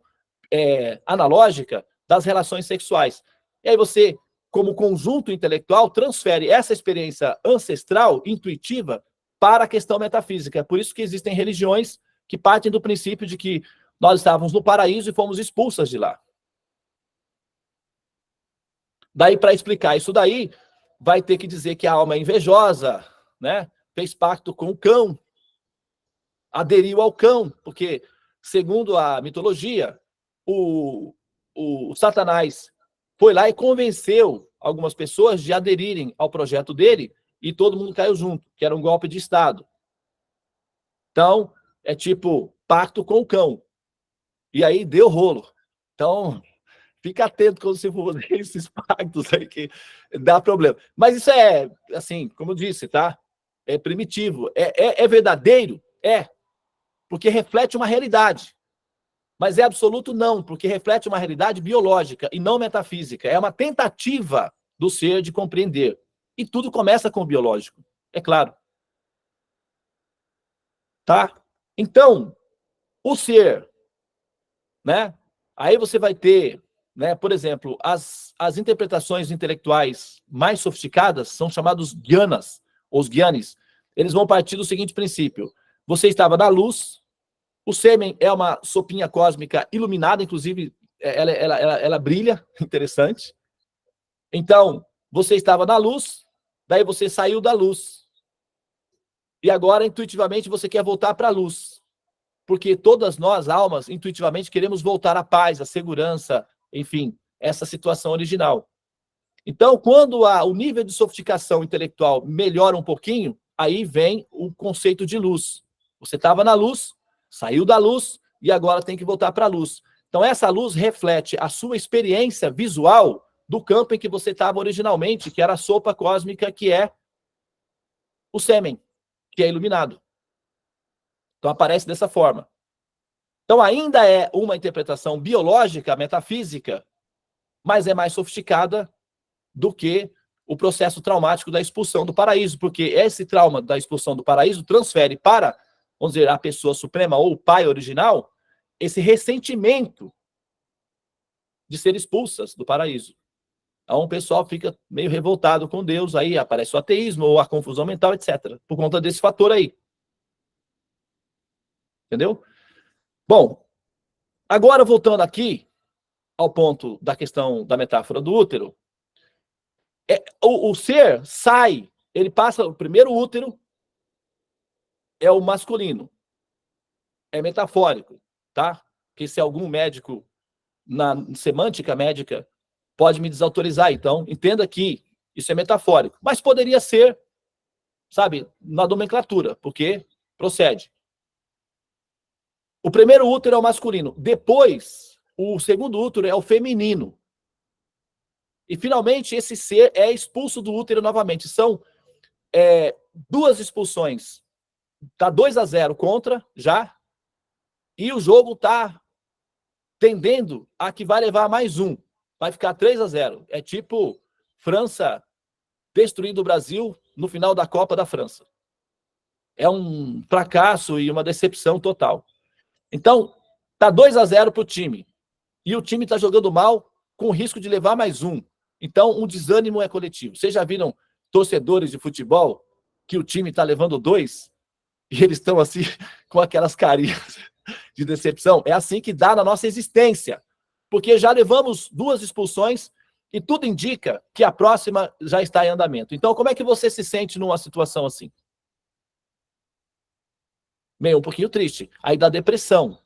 analógica das relações sexuais. E aí você, como conjunto intelectual, transfere essa experiência ancestral, intuitiva, para a questão metafísica. É por isso que existem religiões que partem do princípio de que nós estávamos no paraíso e fomos expulsas de lá. Daí, para explicar isso daí, vai ter que dizer que a alma é invejosa, né? Fez pacto com o cão, aderiu ao cão, porque, segundo a mitologia, o Satanás foi lá e convenceu algumas pessoas de aderirem ao projeto dele e todo mundo caiu junto, que era um golpe de Estado. Então, é tipo pacto com o cão. E aí deu rolo. Então, fica atento quando você for fazer esses pactos aí que dá problema. Mas isso é, assim, como eu disse, tá? É primitivo. É verdadeiro? É. Porque reflete uma realidade. Mas é absoluto? Não, porque reflete uma realidade biológica e não metafísica. É uma tentativa do ser de compreender. E tudo começa com o biológico, é claro. Tá? Então, o ser, né? Aí você vai ter, né, por exemplo, as interpretações intelectuais mais sofisticadas são chamados gyanas, ou os gyanis. Eles vão partir do seguinte princípio: você estava na luz, o sêmen é uma sopinha cósmica iluminada, inclusive ela brilha, interessante. Então, você estava na luz, daí você saiu da luz. E agora, intuitivamente, você quer voltar para a luz. Porque todas nós, almas, intuitivamente queremos voltar à paz, à segurança, enfim, essa situação original. Então, quando o nível de sofisticação intelectual melhora um pouquinho, aí vem o conceito de luz. Você estava na luz, saiu da luz e agora tem que voltar para a luz. Então, essa luz reflete a sua experiência visual do campo em que você estava originalmente, que era a sopa cósmica, que é o sêmen, que é iluminado. Então, aparece dessa forma. Então, ainda é uma interpretação biológica, metafísica, mas é mais sofisticada do que o processo traumático da expulsão do paraíso, porque esse trauma da expulsão do paraíso transfere para, vamos dizer, a pessoa suprema ou o pai original, esse ressentimento de ser expulsas do paraíso. Então, o pessoal fica meio revoltado com Deus, aí aparece o ateísmo ou a confusão mental, etc., por conta desse fator aí. Entendeu? Bom, agora voltando aqui ao ponto da questão da metáfora do útero, o ser sai, ele passa, o primeiro útero é o masculino, é metafórico, tá? Porque se algum médico na semântica médica pode me desautorizar, então entenda que isso é metafórico, mas poderia ser, sabe, na nomenclatura, porque procede. O primeiro útero é o masculino, depois o segundo útero é o feminino. E, finalmente, esse ser é expulso do útero novamente. São duas expulsões. Está 2-0 contra, já. E o jogo está tendendo a que vai levar mais um. Vai ficar 3-0. É tipo França destruindo o Brasil no final da Copa da França. É um fracasso e uma decepção total. Então, está 2-0 para o time. E o time está jogando mal com o risco de levar mais um. Então, um desânimo é coletivo. Vocês já viram torcedores de futebol que o time está levando 2 e eles estão assim, com aquelas carinhas de decepção? É assim que dá na nossa existência. porque já levamos 2 expulsões e tudo indica que a próxima já está em andamento. Então, como é que você se sente numa situação assim? Meio um pouquinho triste. Aí dá depressão.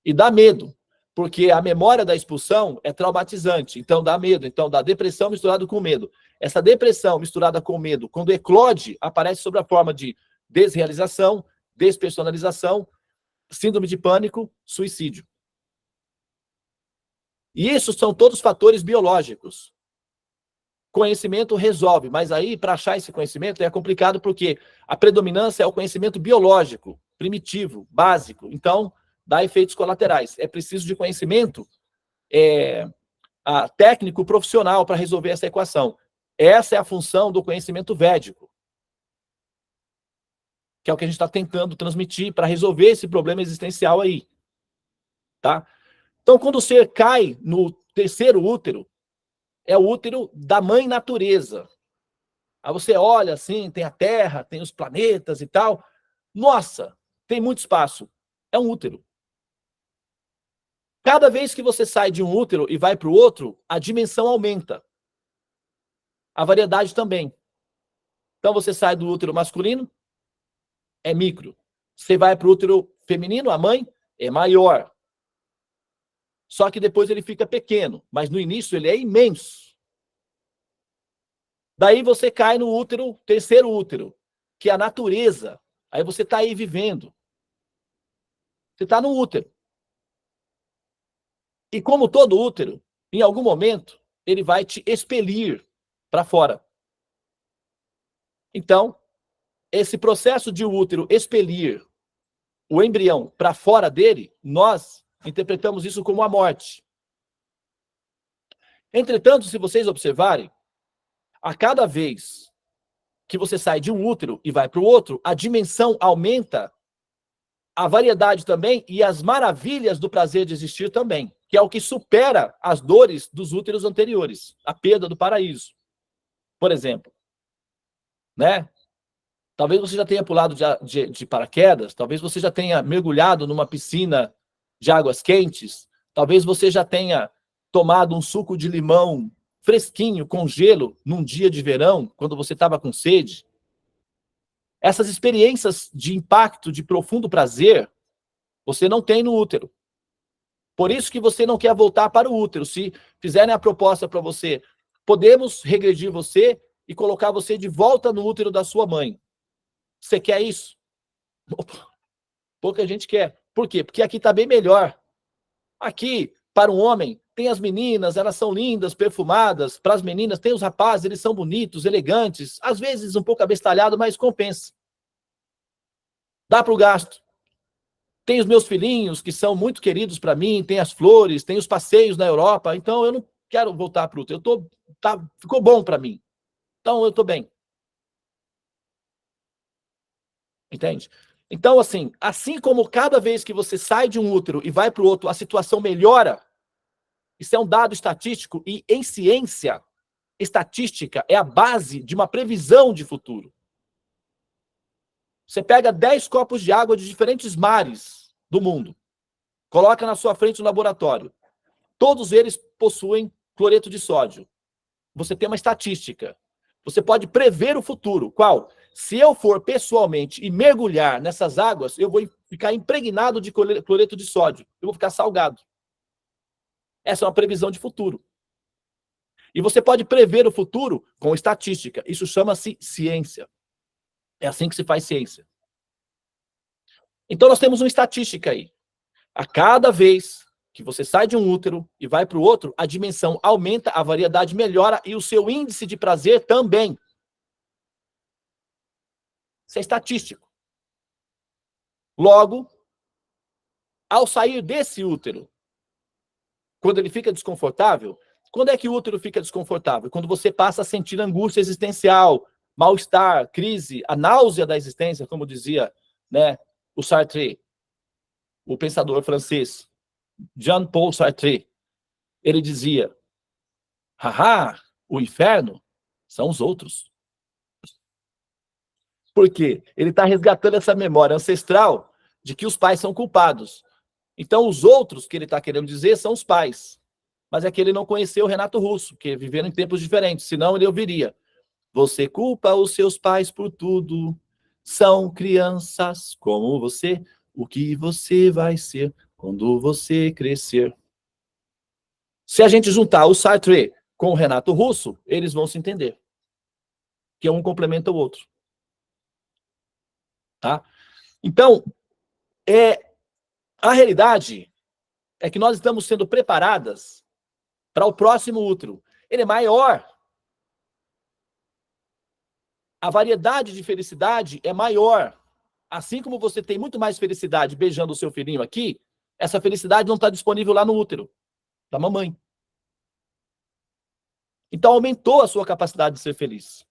E dá medo, porque a memória da expulsão é traumatizante, então dá medo, então dá depressão misturado com medo. Essa depressão misturada com medo, quando eclode, aparece sob a forma de desrealização, despersonalização, síndrome de pânico, suicídio. E isso são todos fatores biológicos. Conhecimento resolve, mas aí, para achar esse conhecimento, é complicado porque a predominância é o conhecimento biológico, primitivo, básico. Então, dá efeitos colaterais. É preciso de conhecimento técnico profissional para resolver essa equação. Essa é a função do conhecimento védico, que é o que a gente está tentando transmitir para resolver esse problema existencial aí. Tá? Então, quando o ser cai no terceiro útero, é o útero da mãe natureza. Aí você olha assim, tem a Terra, tem os planetas e tal. Nossa, tem muito espaço. É um útero. Cada vez que você sai de um útero e vai para o outro, a dimensão aumenta. A variedade também. Então você sai do útero masculino, é micro. Você vai para o útero feminino, a mãe, é maior. Só que depois ele fica pequeno, mas no início ele é imenso. Daí você cai no útero, terceiro útero, que é a natureza. Aí você está aí vivendo. Você está no útero. E como todo útero, em algum momento, ele vai te expelir para fora. Então, esse processo de o útero expelir o embrião para fora dele, nós interpretamos isso como a morte. Entretanto, se vocês observarem, a cada vez que você sai de um útero e vai para o outro, a dimensão aumenta, a variedade também e as maravilhas do prazer de existir também, que é o que supera as dores dos úteros anteriores, a perda do paraíso. Por exemplo, né? Talvez você já tenha pulado de paraquedas, talvez você já tenha mergulhado numa piscina de águas quentes, talvez você já tenha tomado um suco de limão fresquinho, com gelo, num dia de verão, quando você estava com sede. Essas experiências de impacto, de profundo prazer, você não tem no útero. Por isso que você não quer voltar para o útero. Se fizerem a proposta para você, podemos regredir você e colocar você de volta no útero da sua mãe. Você quer isso? Pouca gente quer. Por quê? Porque aqui está bem melhor. Aqui, para um homem, tem as meninas, elas são lindas, perfumadas. Para as meninas, tem os rapazes, eles são bonitos, elegantes. Às vezes um pouco abestalhado, mas compensa. Dá para o gasto. Tem os meus filhinhos, que são muito queridos para mim, tem as flores, tem os passeios na Europa. Então, eu não quero voltar para o útero. Ficou bom para mim. Então, eu estou bem. Entende? Então, assim como cada vez que você sai de um útero e vai para o outro, a situação melhora, isso é um dado estatístico, e em ciência, estatística é a base de uma previsão de futuro. Você pega 10 copos de água de diferentes mares do mundo, coloca na sua frente no laboratório. Todos eles possuem cloreto de sódio. Você tem uma estatística. Você pode prever o futuro. Qual? Se eu for pessoalmente e mergulhar nessas águas, eu vou ficar impregnado de cloreto de sódio. Eu vou ficar salgado. Essa é uma previsão de futuro. E você pode prever o futuro com estatística. Isso chama-se ciência. É assim que se faz ciência. Então nós temos uma estatística aí. A cada vez que você sai de um útero e vai para o outro, a dimensão aumenta, a variedade melhora e o seu índice de prazer também. Isso é estatístico. Logo, ao sair desse útero, quando ele fica desconfortável, quando é que o útero fica desconfortável? Quando você passa a sentir angústia existencial, mal-estar, crise, a náusea da existência, como dizia, né, o Sartre, o pensador francês, Jean-Paul Sartre. Ele dizia, haha, o inferno são os outros. Por quê? Ele está resgatando essa memória ancestral de que os pais são culpados. Então, os outros que ele está querendo dizer são os pais. Mas é que ele não conheceu o Renato Russo, porque viveram em tempos diferentes, senão ele ouviria: você culpa os seus pais por tudo, são crianças como você, o que você vai ser quando você crescer. Se a gente juntar o Sartre com o Renato Russo, eles vão se entender, que um complementa o outro. Tá? Então, a realidade é que nós estamos sendo preparadas para o próximo útero. Ele é maior. A variedade de felicidade é maior. Assim como você tem muito mais felicidade beijando o seu filhinho aqui, essa felicidade não está disponível lá no útero da mamãe. Então aumentou a sua capacidade de ser feliz.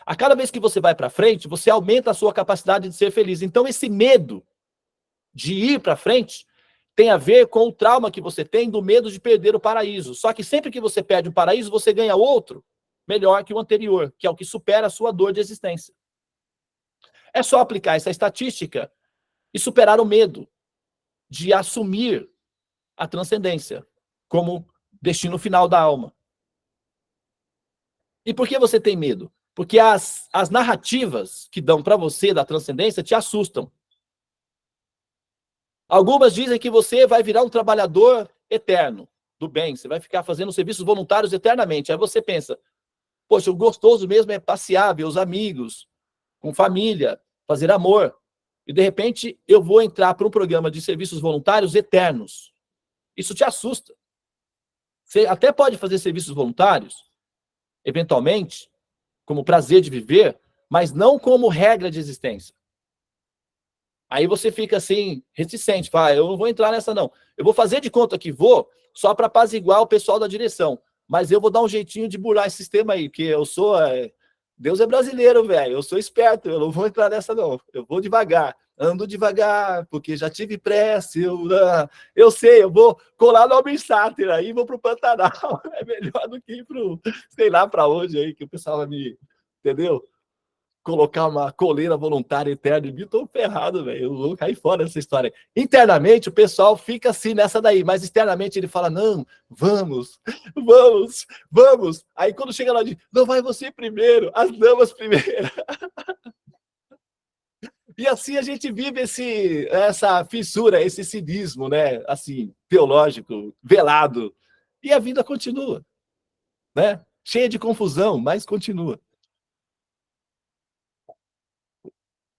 A cada vez que você vai para frente, você aumenta a sua capacidade de ser feliz. Então esse medo de ir para frente tem a ver com o trauma que você tem do medo de perder o paraíso. Só que sempre que você perde o paraíso, você ganha outro melhor que o anterior, que é o que supera a sua dor de existência. É só aplicar essa estatística e superar o medo de assumir a transcendência como destino final da alma. E por que você tem medo? Porque as narrativas que dão para você da transcendência te assustam. Algumas dizem que você vai virar um trabalhador eterno do bem, você vai ficar fazendo serviços voluntários eternamente. Aí você pensa, poxa, o gostoso mesmo é passear, ver os amigos, com família, fazer amor. E, de repente, eu vou entrar para um programa de serviços voluntários eternos. Isso te assusta. Você até pode fazer serviços voluntários, eventualmente, como prazer de viver, mas não como regra de existência. Aí você fica assim, reticente, fala, eu não vou entrar nessa não. Eu vou fazer de conta que vou, só para apaziguar o pessoal da direção. Mas eu vou dar um jeitinho de burlar esse sistema aí, porque eu sou... Deus é brasileiro, velho. Eu sou esperto, eu não vou entrar nessa não. Eu vou devagar, ando devagar, porque já tive pressa. Eu sei, eu vou colar no Almir Sater aí, vou pro Pantanal. É melhor do que ir pro, sei lá para onde aí, que o pessoal vai me... Entendeu? Colocar uma coleira voluntária eterna em mim, tô ferrado, velho. Eu vou cair fora dessa história. Internamente, o pessoal fica assim nessa daí, mas externamente ele fala: não, vamos. Aí quando chega lá, diz: não, vai você primeiro, as damas primeiro. E assim a gente vive essa fissura, esse cinismo, né? Assim, teológico, velado. E a vida continua, né? Cheia de confusão, mas continua.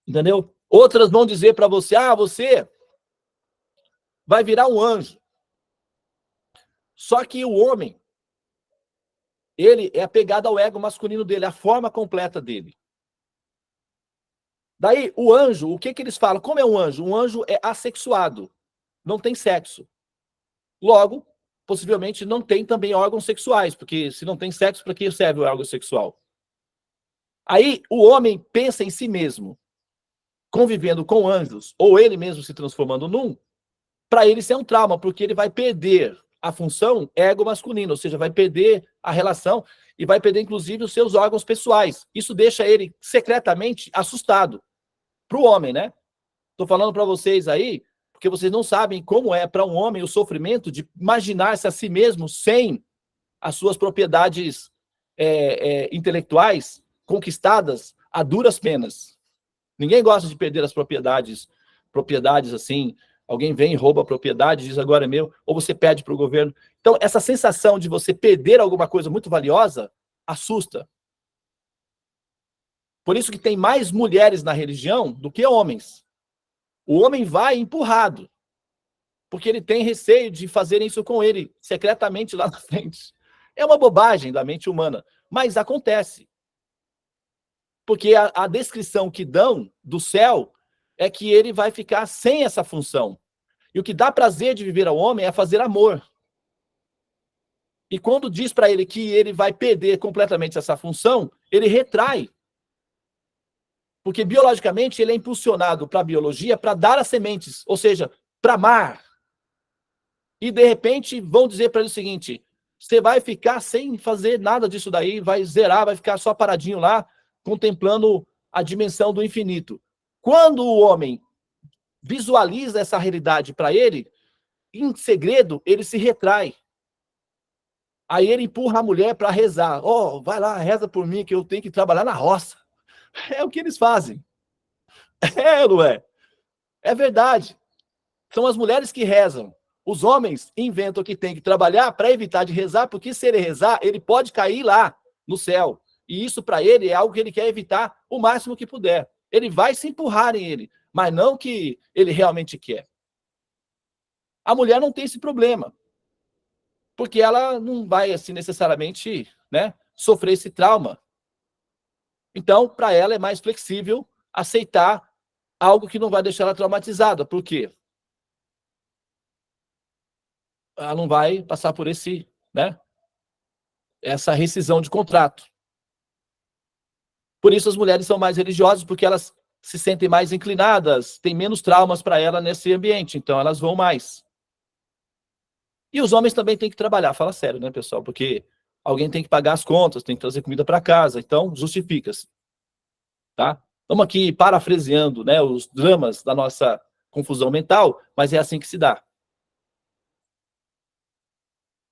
Entendeu? Outras vão dizer para você: você vai virar um anjo. Só que o homem, ele é apegado ao ego masculino dele, a forma completa dele. Daí, o anjo, o que eles falam? Como é um anjo? Um anjo é assexuado, não tem sexo. Logo, possivelmente não tem também órgãos sexuais, porque se não tem sexo, para que serve o órgão sexual? Aí, o homem pensa em si mesmo, convivendo com anjos, ou ele mesmo se transformando num, para ele isso é um trauma, porque ele vai perder a função ego masculino, ou seja, vai perder a relação e vai perder, inclusive, os seus órgãos pessoais. Isso deixa ele secretamente assustado. Para o homem, né? Estou falando para vocês aí, porque vocês não sabem como é para um homem o sofrimento de imaginar-se a si mesmo sem as suas propriedades intelectuais conquistadas a duras penas. Ninguém gosta de perder as propriedades assim. Alguém vem e rouba a propriedade, diz agora é meu, ou você pede para o governo. Então, essa sensação de você perder alguma coisa muito valiosa assusta. Por isso que tem mais mulheres na religião do que homens. O homem vai empurrado, porque ele tem receio de fazerem isso com ele, secretamente lá na frente. É uma bobagem da mente humana, mas acontece. Porque a descrição que dão do céu é que ele vai ficar sem essa função. E o que dá prazer de viver ao homem é fazer amor. E quando diz para ele que ele vai perder completamente essa função, ele retrai. Porque biologicamente ele é impulsionado para a biologia para dar as sementes, ou seja, para amar. E de repente vão dizer para ele o seguinte: você vai ficar sem fazer nada disso daí, vai zerar, vai ficar só paradinho lá, contemplando a dimensão do infinito. Quando o homem visualiza essa realidade para ele, em segredo, ele se retrai. Aí ele empurra a mulher para rezar. Ó, vai lá, reza por mim que eu tenho que trabalhar na roça. É o que eles fazem. É, não é? É verdade. São as mulheres que rezam. Os homens inventam que tem que trabalhar para evitar de rezar, porque se ele rezar, ele pode cair lá no céu. E isso para ele é algo que ele quer evitar o máximo que puder. Ele vai se empurrar em ele, mas não que ele realmente quer. A mulher não tem esse problema, porque ela não vai assim necessariamente, né, sofrer esse trauma. Então, para ela é mais flexível aceitar algo que não vai deixar ela traumatizada. Por quê? Ela não vai passar por esse, né, essa rescisão de contrato. Por isso as mulheres são mais religiosas, porque elas se sentem mais inclinadas, tem menos traumas para ela nesse ambiente, então elas vão mais. E os homens também têm que trabalhar, fala sério, né, pessoal? Porque alguém tem que pagar as contas, tem que trazer comida para casa, então justifica-se, tá? Estamos aqui parafraseando, né, os dramas da nossa confusão mental, mas é assim que se dá.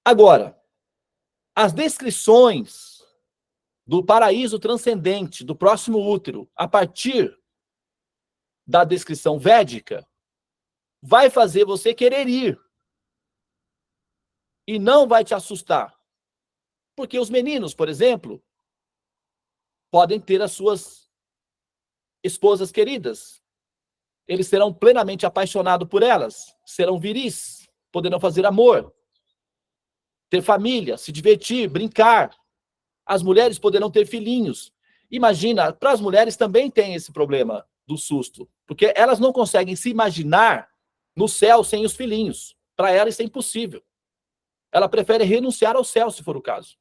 Agora, as descrições do paraíso transcendente, do próximo útero, a partir da descrição védica, vai fazer você querer ir. E não vai te assustar. Porque os meninos, por exemplo, podem ter as suas esposas queridas. Eles serão plenamente apaixonados por elas, serão viris, poderão fazer amor, ter família, se divertir, brincar. As mulheres poderão ter filhinhos. Imagina, para as mulheres também tem esse problema do susto, porque elas não conseguem se imaginar no céu sem os filhinhos. Para elas isso é impossível. Ela prefere renunciar ao céu, se for o caso.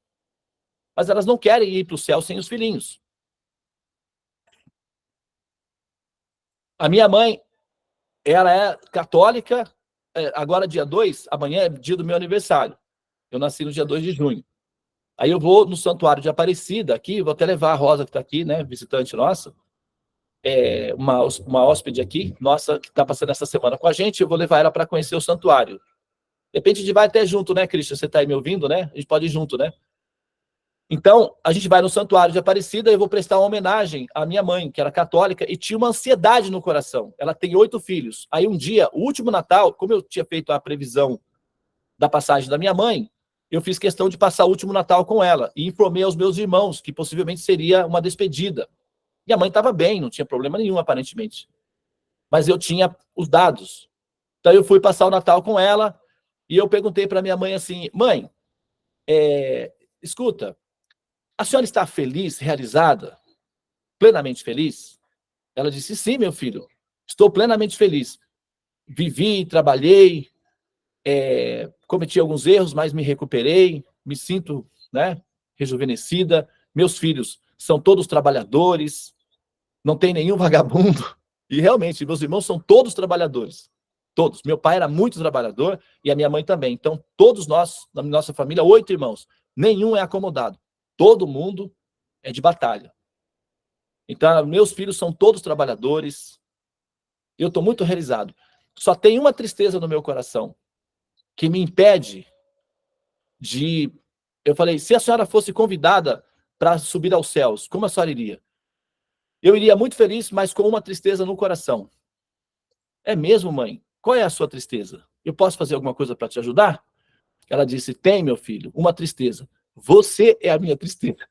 Mas elas não querem ir para o céu sem os filhinhos. A minha mãe, ela é católica, agora dia 2, amanhã é dia do meu aniversário. Eu nasci no dia 2 de junho. Aí eu vou no Santuário de Aparecida, aqui, vou até levar a Rosa, que está aqui, né, visitante nossa, uma hóspede aqui, nossa, que está passando essa semana com a gente, eu vou levar ela para conhecer o santuário. De repente a gente vai até junto, né, Cristian? Você está aí me ouvindo, né? A gente pode ir junto, né? Então, a gente vai no Santuário de Aparecida e eu vou prestar uma homenagem à minha mãe, que era católica, e tinha uma ansiedade no coração. Ela tem 8 filhos. Aí um dia, o último Natal, como eu tinha feito a previsão da passagem da minha mãe, eu fiz questão de passar o último Natal com ela e informei aos meus irmãos que possivelmente seria uma despedida. Minha mãe estava bem, não tinha problema nenhum, aparentemente. Mas eu tinha os dados. Então eu fui passar o Natal com ela e eu perguntei para minha mãe assim, mãe, escuta, a senhora está feliz, realizada, plenamente feliz? Ela disse, sim, meu filho, estou plenamente feliz. Vivi, trabalhei, cometi alguns erros, mas me recuperei, me sinto, né, rejuvenescida. Meus filhos são todos trabalhadores, não tem nenhum vagabundo. E realmente, meus irmãos são todos trabalhadores. Todos. Meu pai era muito trabalhador e a minha mãe também. Então, todos nós, na nossa família, 8 irmãos, nenhum é acomodado. Todo mundo é de batalha. Então, meus filhos são todos trabalhadores. Eu estou muito realizado. Só tem uma tristeza no meu coração que me impede de... Eu falei, se a senhora fosse convidada para subir aos céus, como a senhora iria? Eu iria muito feliz, mas com uma tristeza no coração. É mesmo, mãe? Qual é a sua tristeza? Eu posso fazer alguma coisa para te ajudar? Ela disse, tem, meu filho, uma tristeza. Você é a minha tristeza.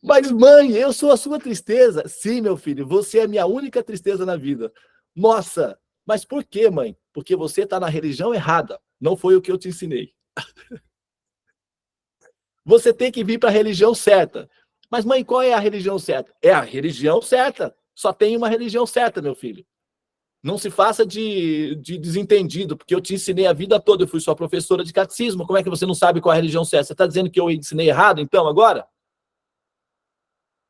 Mas, mãe, eu sou a sua tristeza. Sim, meu filho, você é a minha única tristeza na vida. Nossa, mas por quê, mãe? Porque você está na religião errada. Não foi o que eu te ensinei. Você tem que vir para a religião certa. Mas, mãe, qual é a religião certa? É a religião certa. Só tem uma religião certa, meu filho. Não se faça de desentendido, porque eu te ensinei a vida toda, eu fui sua professora de catecismo, como é que você não sabe qual é a religião certa? Você está dizendo que eu ensinei errado, então, agora?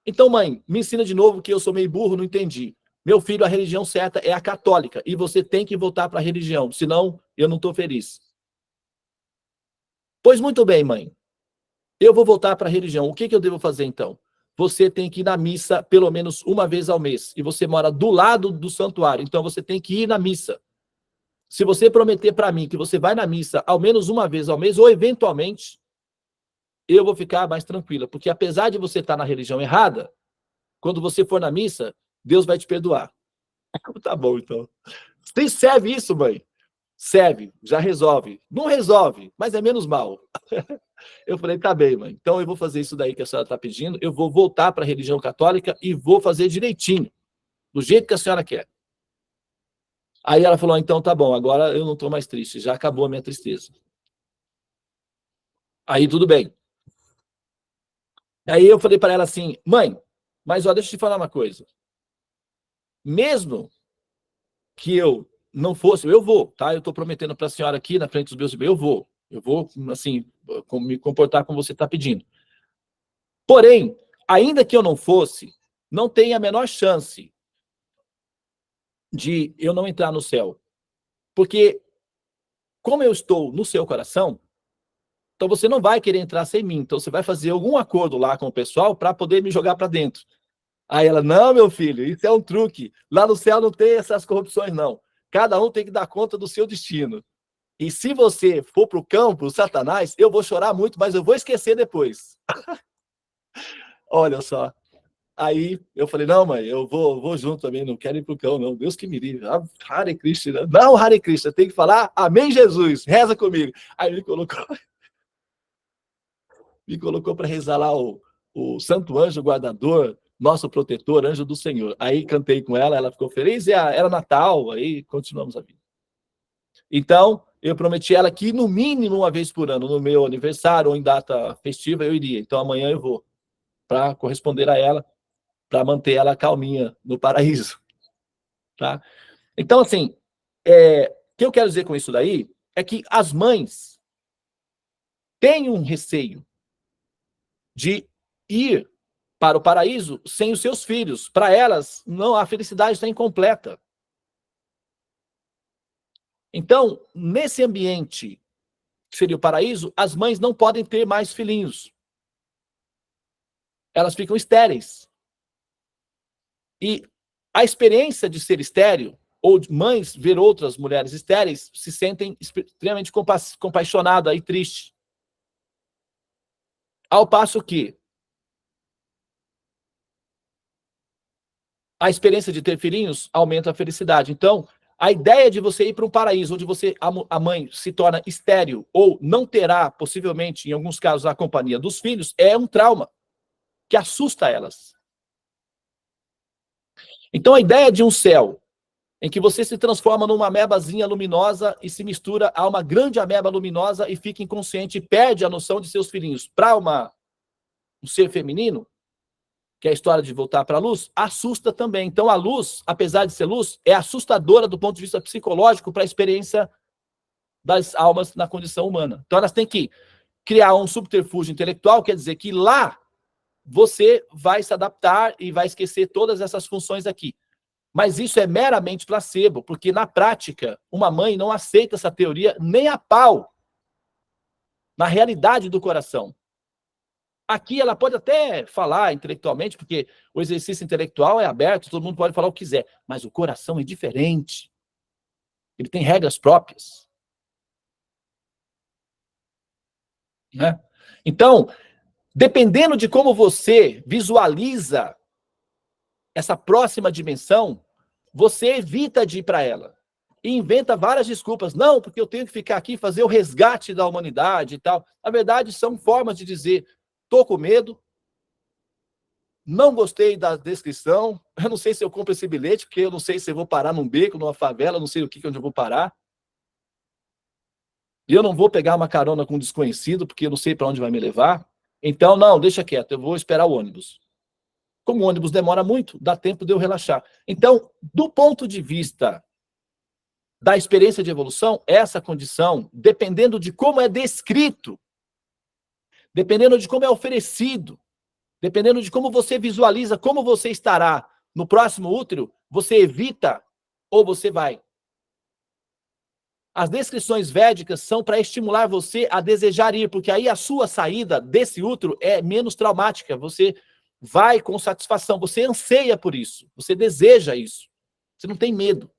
Então, mãe, me ensina de novo que eu sou meio burro, não entendi. Meu filho, a religião certa é a católica, e você tem que voltar para a religião, senão eu não estou feliz. Pois muito bem, mãe. Eu vou voltar para a religião. O que eu devo fazer, então? Você tem que ir na missa pelo menos uma vez ao mês. E você mora do lado do santuário, então você tem que ir na missa. se você prometer para mim que você vai na missa ao menos uma vez ao mês, ou eventualmente, eu vou ficar mais tranquila, porque apesar de você estar na religião errada, quando você for na missa, Deus vai te perdoar. Tá bom, então. Serve isso, mãe? Serve, já resolve. Não resolve, mas é menos mal. Eu falei, tá bem, mãe. Então eu vou fazer isso daí que a senhora está pedindo, eu vou voltar para a religião católica e vou fazer direitinho, do jeito que a senhora quer. Aí ela falou, então tá bom, agora eu não estou mais triste, já acabou a minha tristeza. Aí tudo bem. Aí eu falei para ela assim, mãe, mas ó, deixa eu te falar uma coisa. Mesmo que eu não fosse, eu vou, tá? Eu estou prometendo para a senhora aqui na frente dos meus irmãos, eu vou, assim, me comportar como você está pedindo. Porém, ainda que eu não fosse, não tem a menor chance de eu não entrar no céu. Porque, como eu estou no seu coração, então você não vai querer entrar sem mim. Então você vai fazer algum acordo lá com o pessoal para poder me jogar para dentro. Aí ela, não, meu filho, isso é um truque. Lá no céu não tem essas corrupções, não. Cada um tem que dar conta do seu destino. E se você for pro campo, Satanás, eu vou chorar muito, mas eu vou esquecer depois. Olha só. Aí eu falei, não, mãe, eu vou junto também, não quero ir pro cão, não. Deus que me livre. Ah, Hare Krishna. Não, Hare Krishna, tem que falar, amém, Jesus, reza comigo. Aí me colocou para rezar lá o Santo Anjo Guardador, nosso protetor, anjo do Senhor. Aí cantei com ela, ela ficou feliz, e era Natal, aí continuamos a vida. Então, eu prometi a ela que no mínimo uma vez por ano, no meu aniversário ou em data festiva, eu iria. Então amanhã eu vou, para corresponder a ela, para manter ela calminha no paraíso. Tá? Então, assim, o que eu quero dizer com isso daí é que as mães têm um receio de ir para o paraíso sem os seus filhos. Para elas, não, a felicidade está incompleta. Então, nesse ambiente que seria o paraíso, as mães não podem ter mais filhinhos. Elas ficam estéreis. E a experiência de ser estéril, ou de mães ver outras mulheres estéreis, se sentem extremamente compaixonadas e tristes. Ao passo que a experiência de ter filhinhos aumenta a felicidade. Então, a ideia de você ir para um paraíso onde a mãe se torna estéril ou não terá, possivelmente, em alguns casos, a companhia dos filhos, é um trauma que assusta elas. Então, a ideia de um céu em que você se transforma numa amebazinha luminosa e se mistura a uma grande ameba luminosa e fica inconsciente e perde a noção de seus filhinhos para um ser feminino, que é a história de voltar para a luz, assusta também. Então, a luz, apesar de ser luz, é assustadora do ponto de vista psicológico para a experiência das almas na condição humana. Então, elas têm que criar um subterfúgio intelectual, quer dizer que lá você vai se adaptar e vai esquecer todas essas funções aqui. Mas isso é meramente placebo, porque na prática, uma mãe não aceita essa teoria nem a pau, na realidade do coração. Aqui ela pode até falar intelectualmente, porque o exercício intelectual é aberto, todo mundo pode falar o que quiser, mas o coração é diferente. Ele tem regras próprias. Né? Então, dependendo de como você visualiza essa próxima dimensão, você evita de ir para ela. E inventa várias desculpas. Não, porque eu tenho que ficar aqui e fazer o resgate da humanidade e tal. Na verdade, são formas de dizer, estou com medo, não gostei da descrição, eu não sei se eu compro esse bilhete, porque eu não sei se eu vou parar num beco, numa favela, não sei onde eu vou parar. E eu não vou pegar uma carona com um desconhecido, porque eu não sei para onde vai me levar. Então, não, deixa quieto, eu vou esperar o ônibus. Como o ônibus demora muito, dá tempo de eu relaxar. Então, do ponto de vista da experiência de evolução, essa condição, dependendo de como é descrito, dependendo de como é oferecido, dependendo de como você visualiza, como você estará no próximo útero, você evita ou você vai. As descrições védicas são para estimular você a desejar ir, porque aí a sua saída desse útero é menos traumática. Você vai com satisfação, você anseia por isso, você deseja isso. Você não tem medo.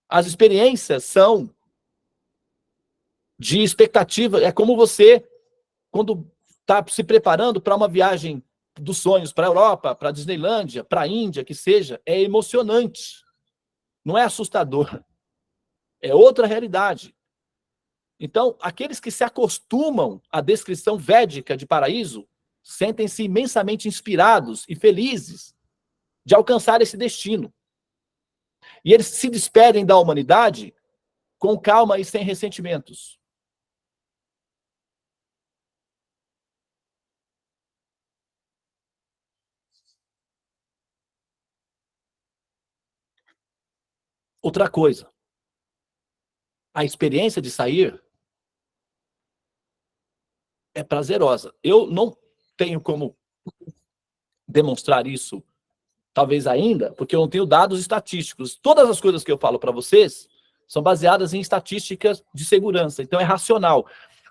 As experiências são de expectativa. É como você, quando está se preparando para uma viagem dos sonhos para a Europa, para a Disneylândia, para a Índia, que seja, é emocionante. Não é assustador. É outra realidade. Então, aqueles que se acostumam à descrição védica de paraíso sentem-se imensamente inspirados e felizes de alcançar esse destino. E eles se despedem da humanidade com calma e sem ressentimentos. Outra coisa, a experiência de sair é prazerosa. Eu não tenho como demonstrar isso, talvez ainda, porque eu não tenho dados estatísticos. Todas as coisas que eu falo para vocês são baseadas em estatísticas de segurança, então é racional.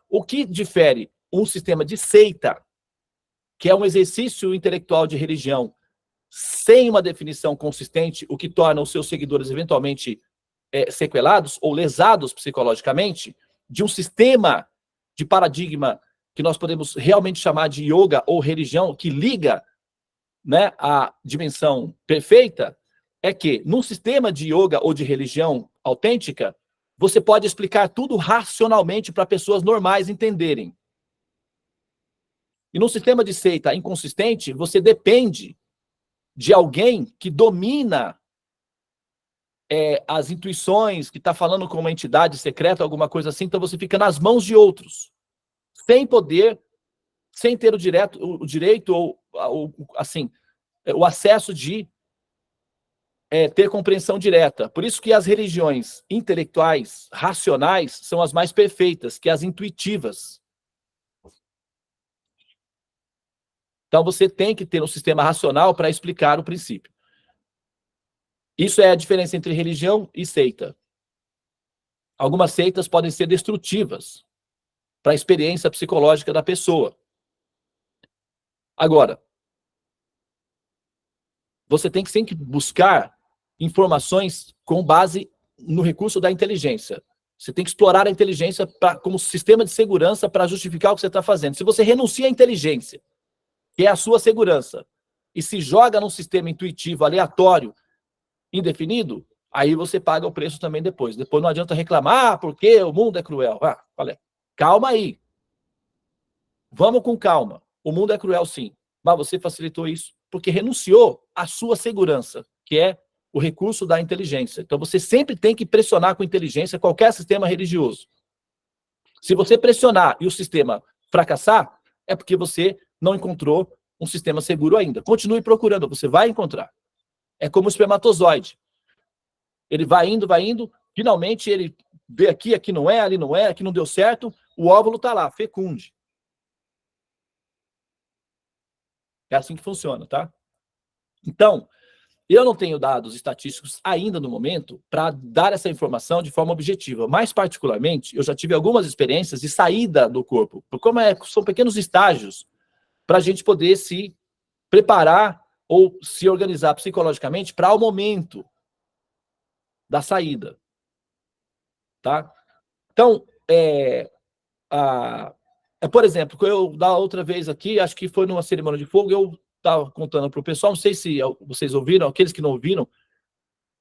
O que difere um sistema de seita, que é um exercício intelectual de religião, sem uma definição consistente, o que torna os seus seguidores eventualmente sequelados ou lesados psicologicamente, de um sistema de paradigma que nós podemos realmente chamar de yoga ou religião, que liga, né, a dimensão perfeita, é que num sistema de yoga ou de religião autêntica, você pode explicar tudo racionalmente para pessoas normais entenderem. E num sistema de seita inconsistente, você depende de alguém que domina as intuições, que está falando com uma entidade secreta, alguma coisa assim, então você fica nas mãos de outros, sem poder, sem ter o direito ou assim, o acesso de ter compreensão direta. Por isso que as religiões intelectuais, racionais, são as mais perfeitas, que as intuitivas. Então você tem que ter um sistema racional para explicar o princípio. Isso é a diferença entre religião e seita. Algumas seitas podem ser destrutivas para a experiência psicológica da pessoa. Agora, você tem que sempre buscar informações com base no recurso da inteligência. Você tem que explorar a inteligência como sistema de segurança para justificar o que você está fazendo. Se você renuncia à inteligência, que é a sua segurança, e se joga num sistema intuitivo, aleatório, indefinido, aí você paga o preço também depois. Depois não adianta reclamar, porque o mundo é cruel. Olha, calma aí. Vamos com calma. O mundo é cruel, sim. Mas você facilitou isso porque renunciou à sua segurança, que é o recurso da inteligência. Então você sempre tem que pressionar com inteligência qualquer sistema religioso. Se você pressionar e o sistema fracassar, é porque você não encontrou um sistema seguro ainda. Continue procurando, você vai encontrar. É como o espermatozoide. Ele vai indo, finalmente ele vê aqui não é, ali não é, aqui não deu certo, o óvulo está lá, fecunde. É assim que funciona, tá? Então, eu não tenho dados estatísticos ainda no momento para dar essa informação de forma objetiva. Mais particularmente, eu já tive algumas experiências de saída do corpo. Como são pequenos estágios para a gente poder se preparar ou se organizar psicologicamente para o momento da saída. Tá? Então, por exemplo, eu da outra vez aqui, acho que foi numa cerimônia de fogo, eu estava contando para o pessoal, não sei se vocês ouviram, aqueles que não ouviram,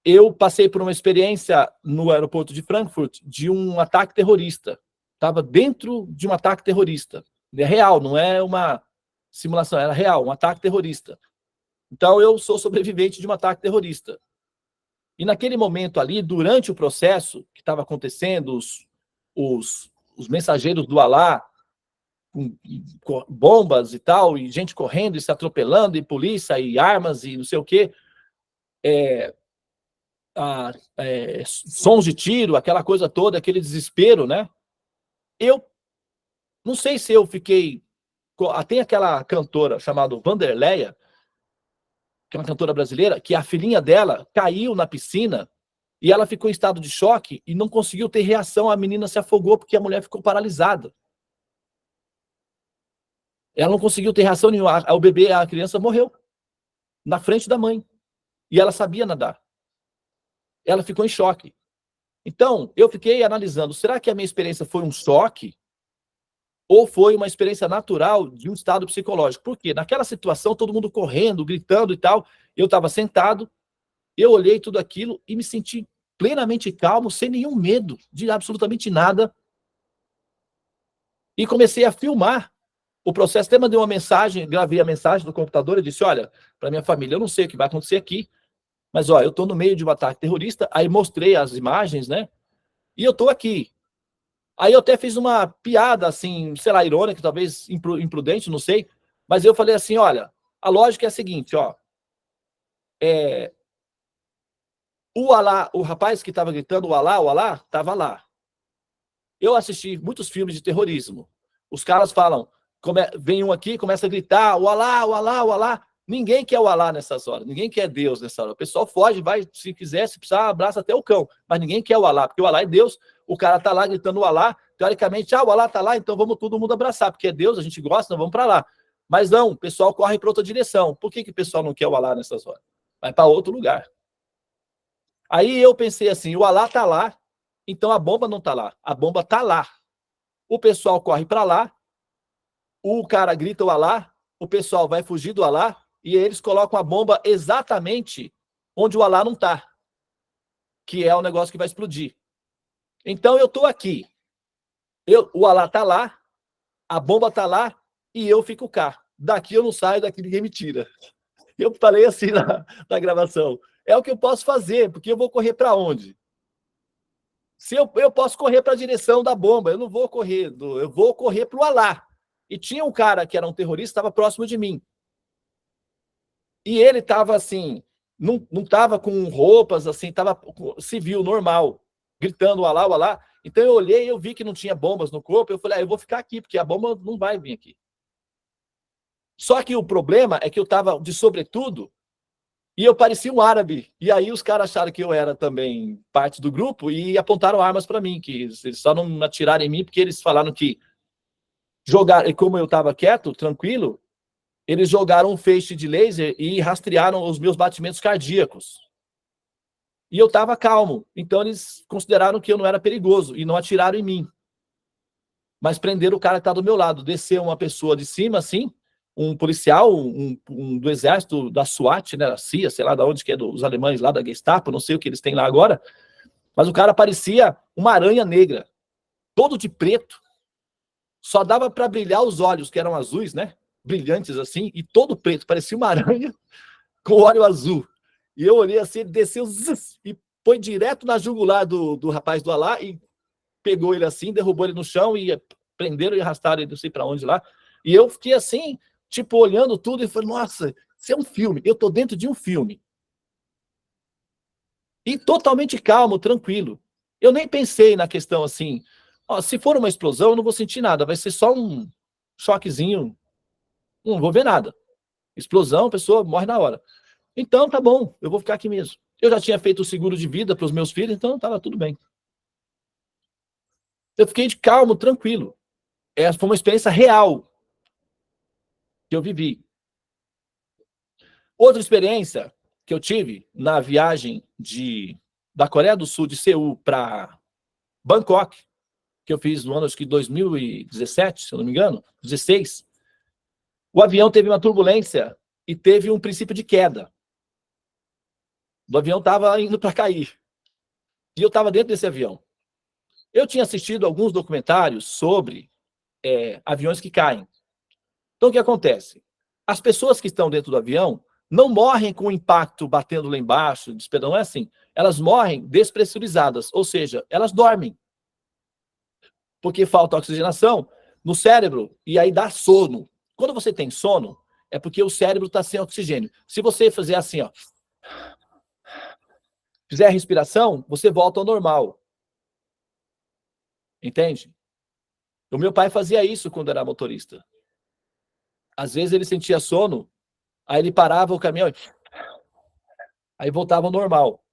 eu passei por uma experiência no aeroporto de Frankfurt de um ataque terrorista. Estava dentro de um ataque terrorista. É real, não é uma simulação, era real, um ataque terrorista. Então, eu sou sobrevivente de um ataque terrorista. E naquele momento ali, durante o processo que estava acontecendo, os mensageiros do Alá, com bombas e tal, e gente correndo e se atropelando, e polícia, e armas, e não sei o quê, sons de tiro, aquela coisa toda, aquele desespero, né? Eu não sei se eu fiquei... Tem aquela cantora chamada Vanderleia, que é uma cantora brasileira, que a filhinha dela caiu na piscina e ela ficou em estado de choque e não conseguiu ter reação. A menina se afogou porque a mulher ficou paralisada. Ela não conseguiu ter reação nenhuma. O bebê, a criança morreu na frente da mãe. E ela sabia nadar. Ela ficou em choque. Então, eu fiquei analisando, será que a minha experiência foi um choque? Ou foi uma experiência natural de um estado psicológico? Por quê? Naquela situação, todo mundo correndo, gritando e tal, eu estava sentado, eu olhei tudo aquilo e me senti plenamente calmo, sem nenhum medo de absolutamente nada, e comecei a filmar o processo. Até mandei uma mensagem, gravei a mensagem no computador e disse, olha, para minha família, eu não sei o que vai acontecer aqui, mas ó, eu estou no meio de um ataque terrorista, aí mostrei as imagens, né, e eu estou aqui. Aí eu até fiz uma piada, assim, sei lá, irônica, talvez imprudente, não sei, mas eu falei assim, olha, a lógica é a seguinte, ó, o Alá, o rapaz que estava gritando o Alá, estava lá. Eu assisti muitos filmes de terrorismo. Os caras falam, vem um aqui, começa a gritar, o Alá, o Alá, o Alá. Ninguém quer o Alá nessas horas, ninguém quer Deus nessa hora. O pessoal foge, vai, se quiser, se precisar, abraça até o cão. Mas ninguém quer o Alá, porque o Alá é Deus. O cara tá lá gritando o Alá, teoricamente, o Alá tá lá, então vamos todo mundo abraçar, porque é Deus, a gente gosta, então vamos para lá. Mas não, o pessoal corre para outra direção. Por que o pessoal não quer o Alá nessas horas? Vai para outro lugar. Aí eu pensei assim, o Alá tá lá, então a bomba não tá lá. A bomba tá lá. O pessoal corre para lá, o cara grita o Alá, o pessoal vai fugir do Alá, e eles colocam a bomba exatamente onde o Alá não tá, que é o negócio que vai explodir. Então eu tô aqui, o Alá tá lá, a bomba tá lá, e eu fico cá. Daqui eu não saio, daqui ninguém me tira. Eu falei assim na gravação, é o que eu posso fazer, porque eu vou correr para onde? Se eu posso correr para a direção da bomba, eu não vou correr, eu vou correr para o Alá. E tinha um cara que era um terrorista, estava próximo de mim. E ele estava assim, não estava com roupas assim, estava civil, normal, gritando o Alá, o Alá. Então eu olhei, eu vi que não tinha bombas no corpo, eu falei, eu vou ficar aqui, porque a bomba não vai vir aqui. Só que o problema é que eu estava de sobretudo, e eu parecia um árabe. E aí os caras acharam que eu era também parte do grupo e apontaram armas para mim, que eles só não atiraram em mim porque eles falaram que jogaram, e como eu estava quieto, tranquilo, eles jogaram um feixe de laser e rastrearam os meus batimentos cardíacos. E eu estava calmo. Então eles consideraram que eu não era perigoso e não atiraram em mim. Mas prenderam o cara que está do meu lado. Desceu uma pessoa de cima, assim, um policial, do exército, da SWAT, né, da CIA, sei lá de onde que é, dos alemães lá, da Gestapo, não sei o que eles têm lá agora, mas o cara parecia uma aranha negra, todo de preto, só dava para brilhar os olhos, que eram azuis, né, brilhantes assim, e todo preto, parecia uma aranha com óleo azul. E eu olhei assim, ele desceu e foi direto na jugular do rapaz do Alá e pegou ele assim, derrubou ele no chão e prenderam e arrastaram ele, não sei para onde lá. E eu fiquei assim, tipo, olhando tudo e falei, nossa, isso é um filme, eu tô dentro de um filme. E totalmente calmo, tranquilo. Eu nem pensei na questão assim, ó, se for uma explosão, eu não vou sentir nada, vai ser só um choquezinho, não vou ver nada. Explosão, a pessoa morre na hora. Então, tá bom, eu vou ficar aqui mesmo. Eu já tinha feito o seguro de vida para os meus filhos, então tava tudo bem. Eu fiquei de calmo, tranquilo. Essa foi uma experiência real que eu vivi. Outra experiência que eu tive na viagem da Coreia do Sul, de Seul, para Bangkok, que eu fiz no ano, acho que 2017, se eu não me engano, 16, o avião teve uma turbulência e teve um princípio de queda. O avião estava indo para cair. E eu estava dentro desse avião. Eu tinha assistido alguns documentários sobre aviões que caem. Então, o que acontece? As pessoas que estão dentro do avião não morrem com o impacto batendo lá embaixo, não é assim. Elas morrem despressurizadas, ou seja, elas dormem. Porque falta oxigenação no cérebro e aí dá sono. Quando você tem sono, é porque o cérebro está sem oxigênio. Se você fizer assim, ó, fizer a respiração, você volta ao normal. Entende? O meu pai fazia isso quando era motorista. Às vezes ele sentia sono, aí ele parava o caminhão e aí voltava ao normal.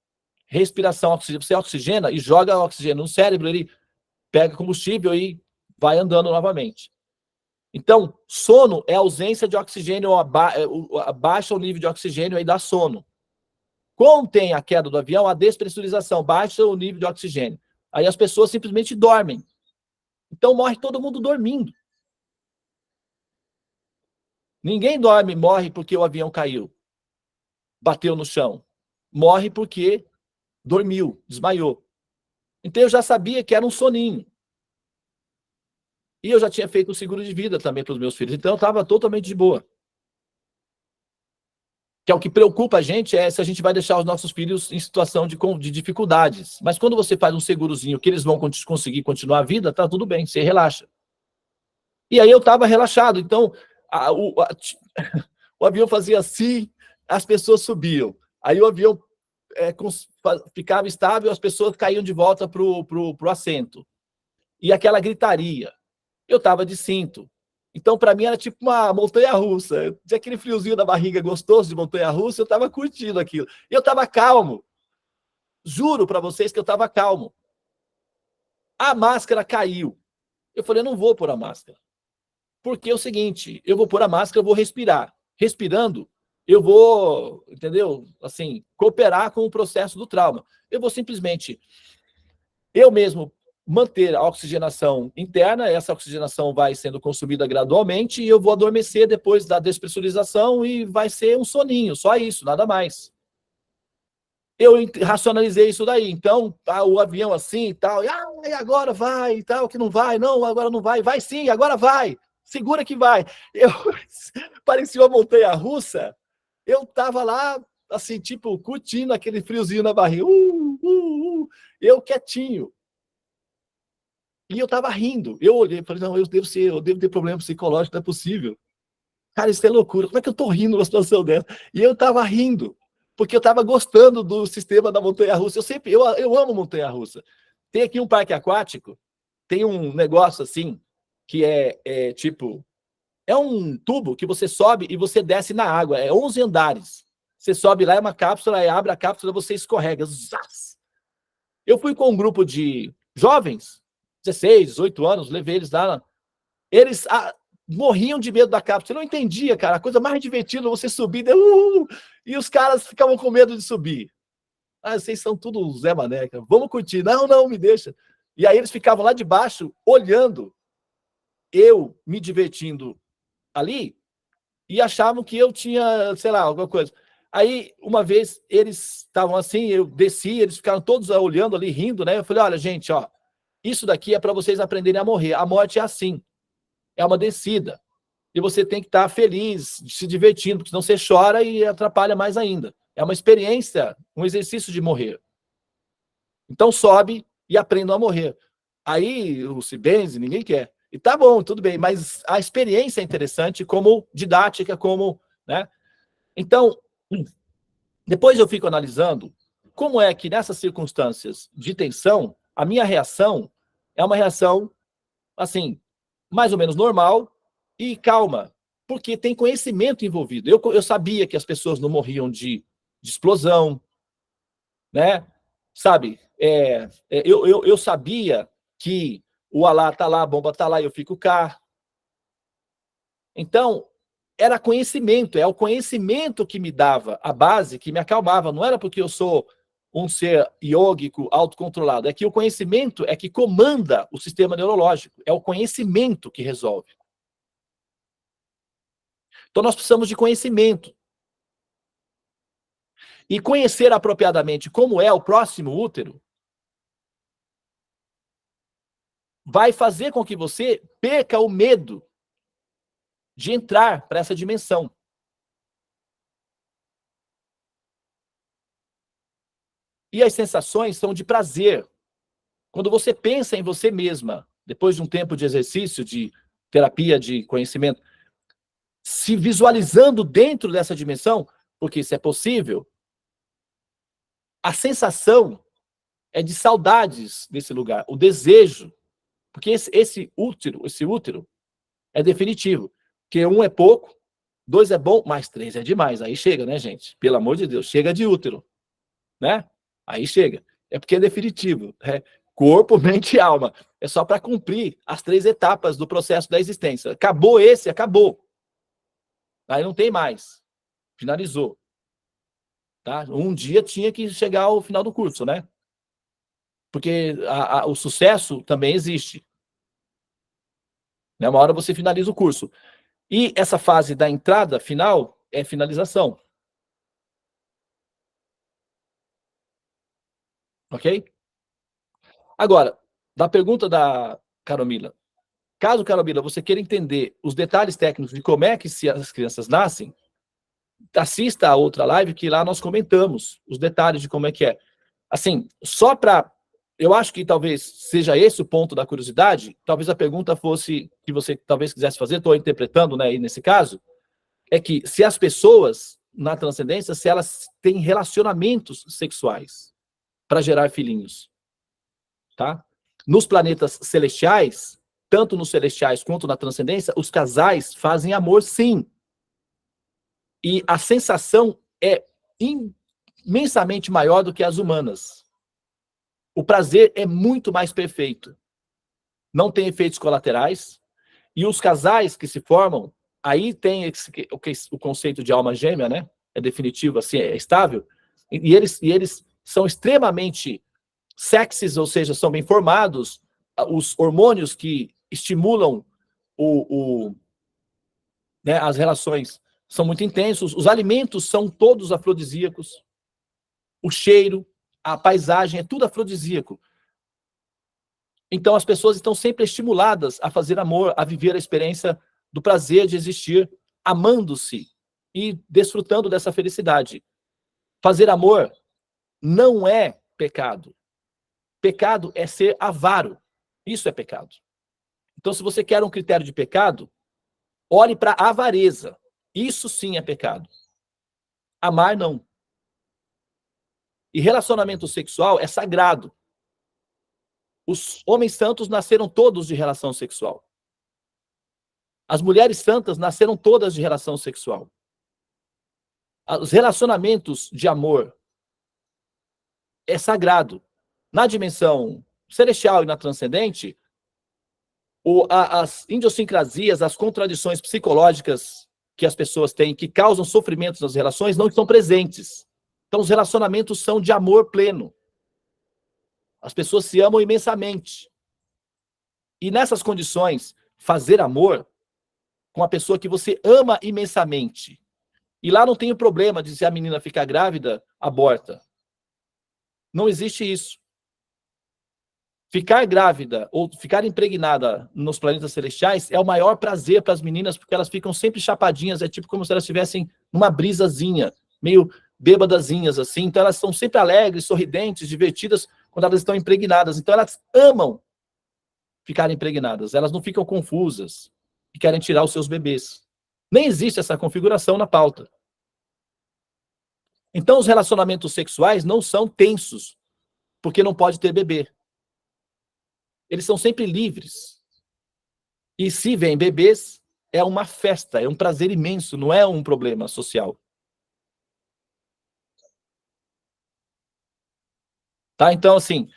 Respiração, você oxigena e joga oxigênio no cérebro, ele pega combustível e vai andando novamente. Então, sono é ausência de oxigênio, abaixa o nível de oxigênio e dá sono. Quando tem a queda do avião, a despressurização baixa o nível de oxigênio. Aí as pessoas simplesmente dormem. Então morre todo mundo dormindo. Ninguém dorme, morre porque o avião caiu, bateu no chão. Morre porque dormiu, desmaiou. Então eu já sabia que era um soninho. E eu já tinha feito o seguro de vida também para os meus filhos. Então eu estava totalmente de boa. Que é o que preocupa a gente, é se a gente vai deixar os nossos filhos em situação de dificuldades. Mas quando você faz um segurozinho que eles vão conseguir continuar a vida, tá tudo bem, você relaxa. E aí eu estava relaxado. Então o avião fazia assim, as pessoas subiam. Aí o avião ficava estável, as pessoas caíam de volta pro assento. E aquela gritaria. Eu estava de cinto. Então, para mim, era tipo uma montanha-russa. Tinha aquele friozinho na barriga gostoso de montanha-russa, eu estava curtindo aquilo. E eu estava calmo. Juro para vocês que eu estava calmo. A máscara caiu. Eu falei, eu não vou pôr a máscara. Porque é o seguinte, eu vou pôr a máscara, eu vou respirar. Respirando, eu vou, entendeu? Assim, cooperar com o processo do trauma. Eu vou simplesmente, eu mesmo, manter a oxigenação interna, essa oxigenação vai sendo consumida gradualmente e eu vou adormecer depois da despressurização e vai ser um soninho, só isso, nada mais. Eu racionalizei isso daí, então o avião assim e tal, e agora vai e tal, que não vai, não, agora não vai, vai sim, agora vai, segura que vai. Eu parecia uma montanha-russa, eu tava lá, assim, tipo, curtindo aquele friozinho na barriga, eu quietinho. E eu tava rindo. Eu olhei e falei, não, eu devo ter problema psicológico, não é possível. Cara, isso é loucura. Como é que eu tô rindo numa situação dessa? E eu tava rindo, porque eu tava gostando do sistema da montanha-russa. Eu amo montanha-russa. Tem aqui um parque aquático, tem um negócio assim, que tipo, é um tubo que você sobe e você desce na água. É 11 andares. Você sobe lá, é uma cápsula, aí abre a cápsula, você escorrega. Zaz! Eu fui com um grupo de jovens, 16, 18 anos, levei eles lá. Eles morriam de medo da cápsula. Você não entendia, cara. A coisa mais divertida você subir, e os caras ficavam com medo de subir. Vocês são tudo Zé Mané, cara. Vamos curtir. Não, não, me deixa. E aí eles ficavam lá de baixo, olhando eu me divertindo ali, e achavam que eu tinha, sei lá, alguma coisa. Aí, uma vez, eles estavam assim, eu desci, eles ficaram todos olhando ali, rindo, né? Eu falei, olha, gente, ó, isso daqui é para vocês aprenderem a morrer. A morte é assim, é uma descida. E você tem que estar feliz, se divertindo, porque senão você chora e atrapalha mais ainda. É uma experiência, um exercício de morrer. Então sobe e aprendam a morrer. Aí o se benze, ninguém quer. E tá bom, tudo bem, mas a experiência é interessante como didática, como, né? Então, depois eu fico analisando como é que nessas circunstâncias de tensão, a minha reação é uma reação, assim, mais ou menos normal e calma, porque tem conhecimento envolvido. Eu sabia que as pessoas não morriam de explosão, né? Sabe? Eu sabia que o Alá tá lá, a bomba tá lá, eu fico cá. Então, era conhecimento, é o conhecimento que me dava a base, que me acalmava. Não era porque eu sou um ser iógico, autocontrolado. É que o conhecimento é que comanda o sistema neurológico. É o conhecimento que resolve. Então, nós precisamos de conhecimento. E conhecer apropriadamente como é o próximo útero vai fazer com que você perca o medo de entrar para essa dimensão. E as sensações são de prazer. Quando você pensa em você mesma, depois de um tempo de exercício, de terapia de conhecimento, se visualizando dentro dessa dimensão, porque isso é possível, a sensação é de saudades desse lugar, o desejo, porque esse útero é definitivo, porque 1 é pouco, 2 é bom, mais 3 é demais, aí chega, né, gente? Pelo amor de Deus, chega de útero, né? Aí chega. É porque é definitivo. Corpo, mente e alma. É só para cumprir as 3 etapas do processo da existência. Acabou esse, acabou. Aí não tem mais. Finalizou. Tá? Um dia tinha que chegar ao final do curso, né? Porque o sucesso também existe. Né? Uma hora você finaliza o curso. E essa fase da entrada final é finalização. Ok? Agora, da pergunta da Carolina. Caso, Carolina, você queira entender os detalhes técnicos de como é que as crianças nascem, assista a outra live que lá nós comentamos os detalhes de como é que é. Assim, só para... Eu acho que talvez seja esse o ponto da curiosidade, talvez a pergunta fosse, que você talvez quisesse fazer, estou interpretando, né, aí nesse caso, é que se as pessoas, na transcendência, se elas têm relacionamentos sexuais para gerar filhinhos, tá? Nos planetas celestiais, tanto nos celestiais quanto na transcendência, os casais fazem amor, sim. E a sensação é imensamente maior do que as humanas. O prazer é muito mais perfeito. Não tem efeitos colaterais. E os casais que se formam, aí tem o conceito de alma gêmea, né? É definitivo, assim, é estável. E eles são extremamente sexys, ou seja, são bem formados. Os hormônios que estimulam né, as relações são muito intensos. Os alimentos são todos afrodisíacos. O cheiro, a paisagem, é tudo afrodisíaco. Então, as pessoas estão sempre estimuladas a fazer amor, a viver a experiência do prazer de existir, amando-se e desfrutando dessa felicidade. Fazer amor não é pecado. Pecado é ser avaro. Isso é pecado. Então, se você quer um critério de pecado, olhe para a avareza. Isso sim é pecado. Amar, não. E relacionamento sexual é sagrado. Os homens santos nasceram todos de relação sexual. As mulheres santas nasceram todas de relação sexual. Os relacionamentos de amor é sagrado. Na dimensão celestial e na transcendente, as idiosincrasias, as contradições psicológicas que as pessoas têm, que causam sofrimentos nas relações, não estão presentes. Então, os relacionamentos são de amor pleno. As pessoas se amam imensamente. E nessas condições, fazer amor com a pessoa que você ama imensamente. E lá não tem o problema de se a menina ficar grávida, aborta. Não existe isso. Ficar grávida ou ficar impregnada nos planetas celestiais é o maior prazer para as meninas, porque elas ficam sempre chapadinhas, é tipo como se elas estivessem numa brisazinha, meio bêbadazinhas, assim. Então elas são sempre alegres, sorridentes, divertidas quando elas estão impregnadas. Então elas amam ficar impregnadas, elas não ficam confusas e querem tirar os seus bebês. Nem existe essa configuração na pauta. Então os relacionamentos sexuais não são tensos, porque não pode ter bebê. Eles são sempre livres. E se vem bebês, é uma festa, é um prazer imenso, não é um problema social. Tá? Então, assim,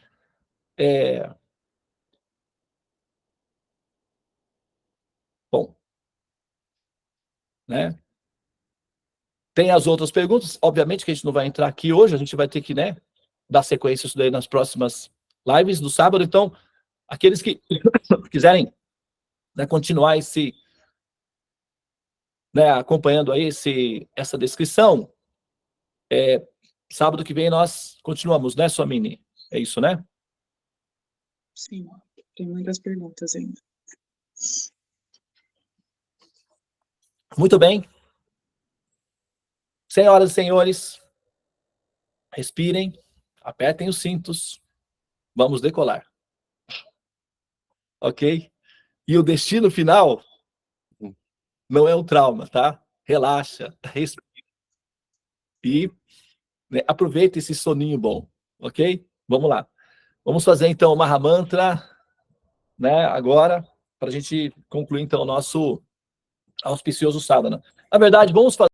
bom, né? Tem as outras perguntas, obviamente que a gente não vai entrar aqui hoje, a gente vai ter que, né, dar sequência isso daí nas próximas lives do sábado. Então, aqueles que quiserem, né, continuar né, acompanhando aí essa descrição, sábado que vem nós continuamos, né, Somini? É isso, né? Sim, tem muitas perguntas ainda. Muito bem. Senhoras e senhores, respirem, apertem os cintos, vamos decolar. Ok? E o destino final não é um trauma, tá? Relaxa, respira. E, né, aproveita esse soninho bom, ok? Vamos lá. Vamos fazer, então, o Mahamantra, né, agora, para a gente concluir, então, o nosso auspicioso sadhana. Na verdade, vamos fazer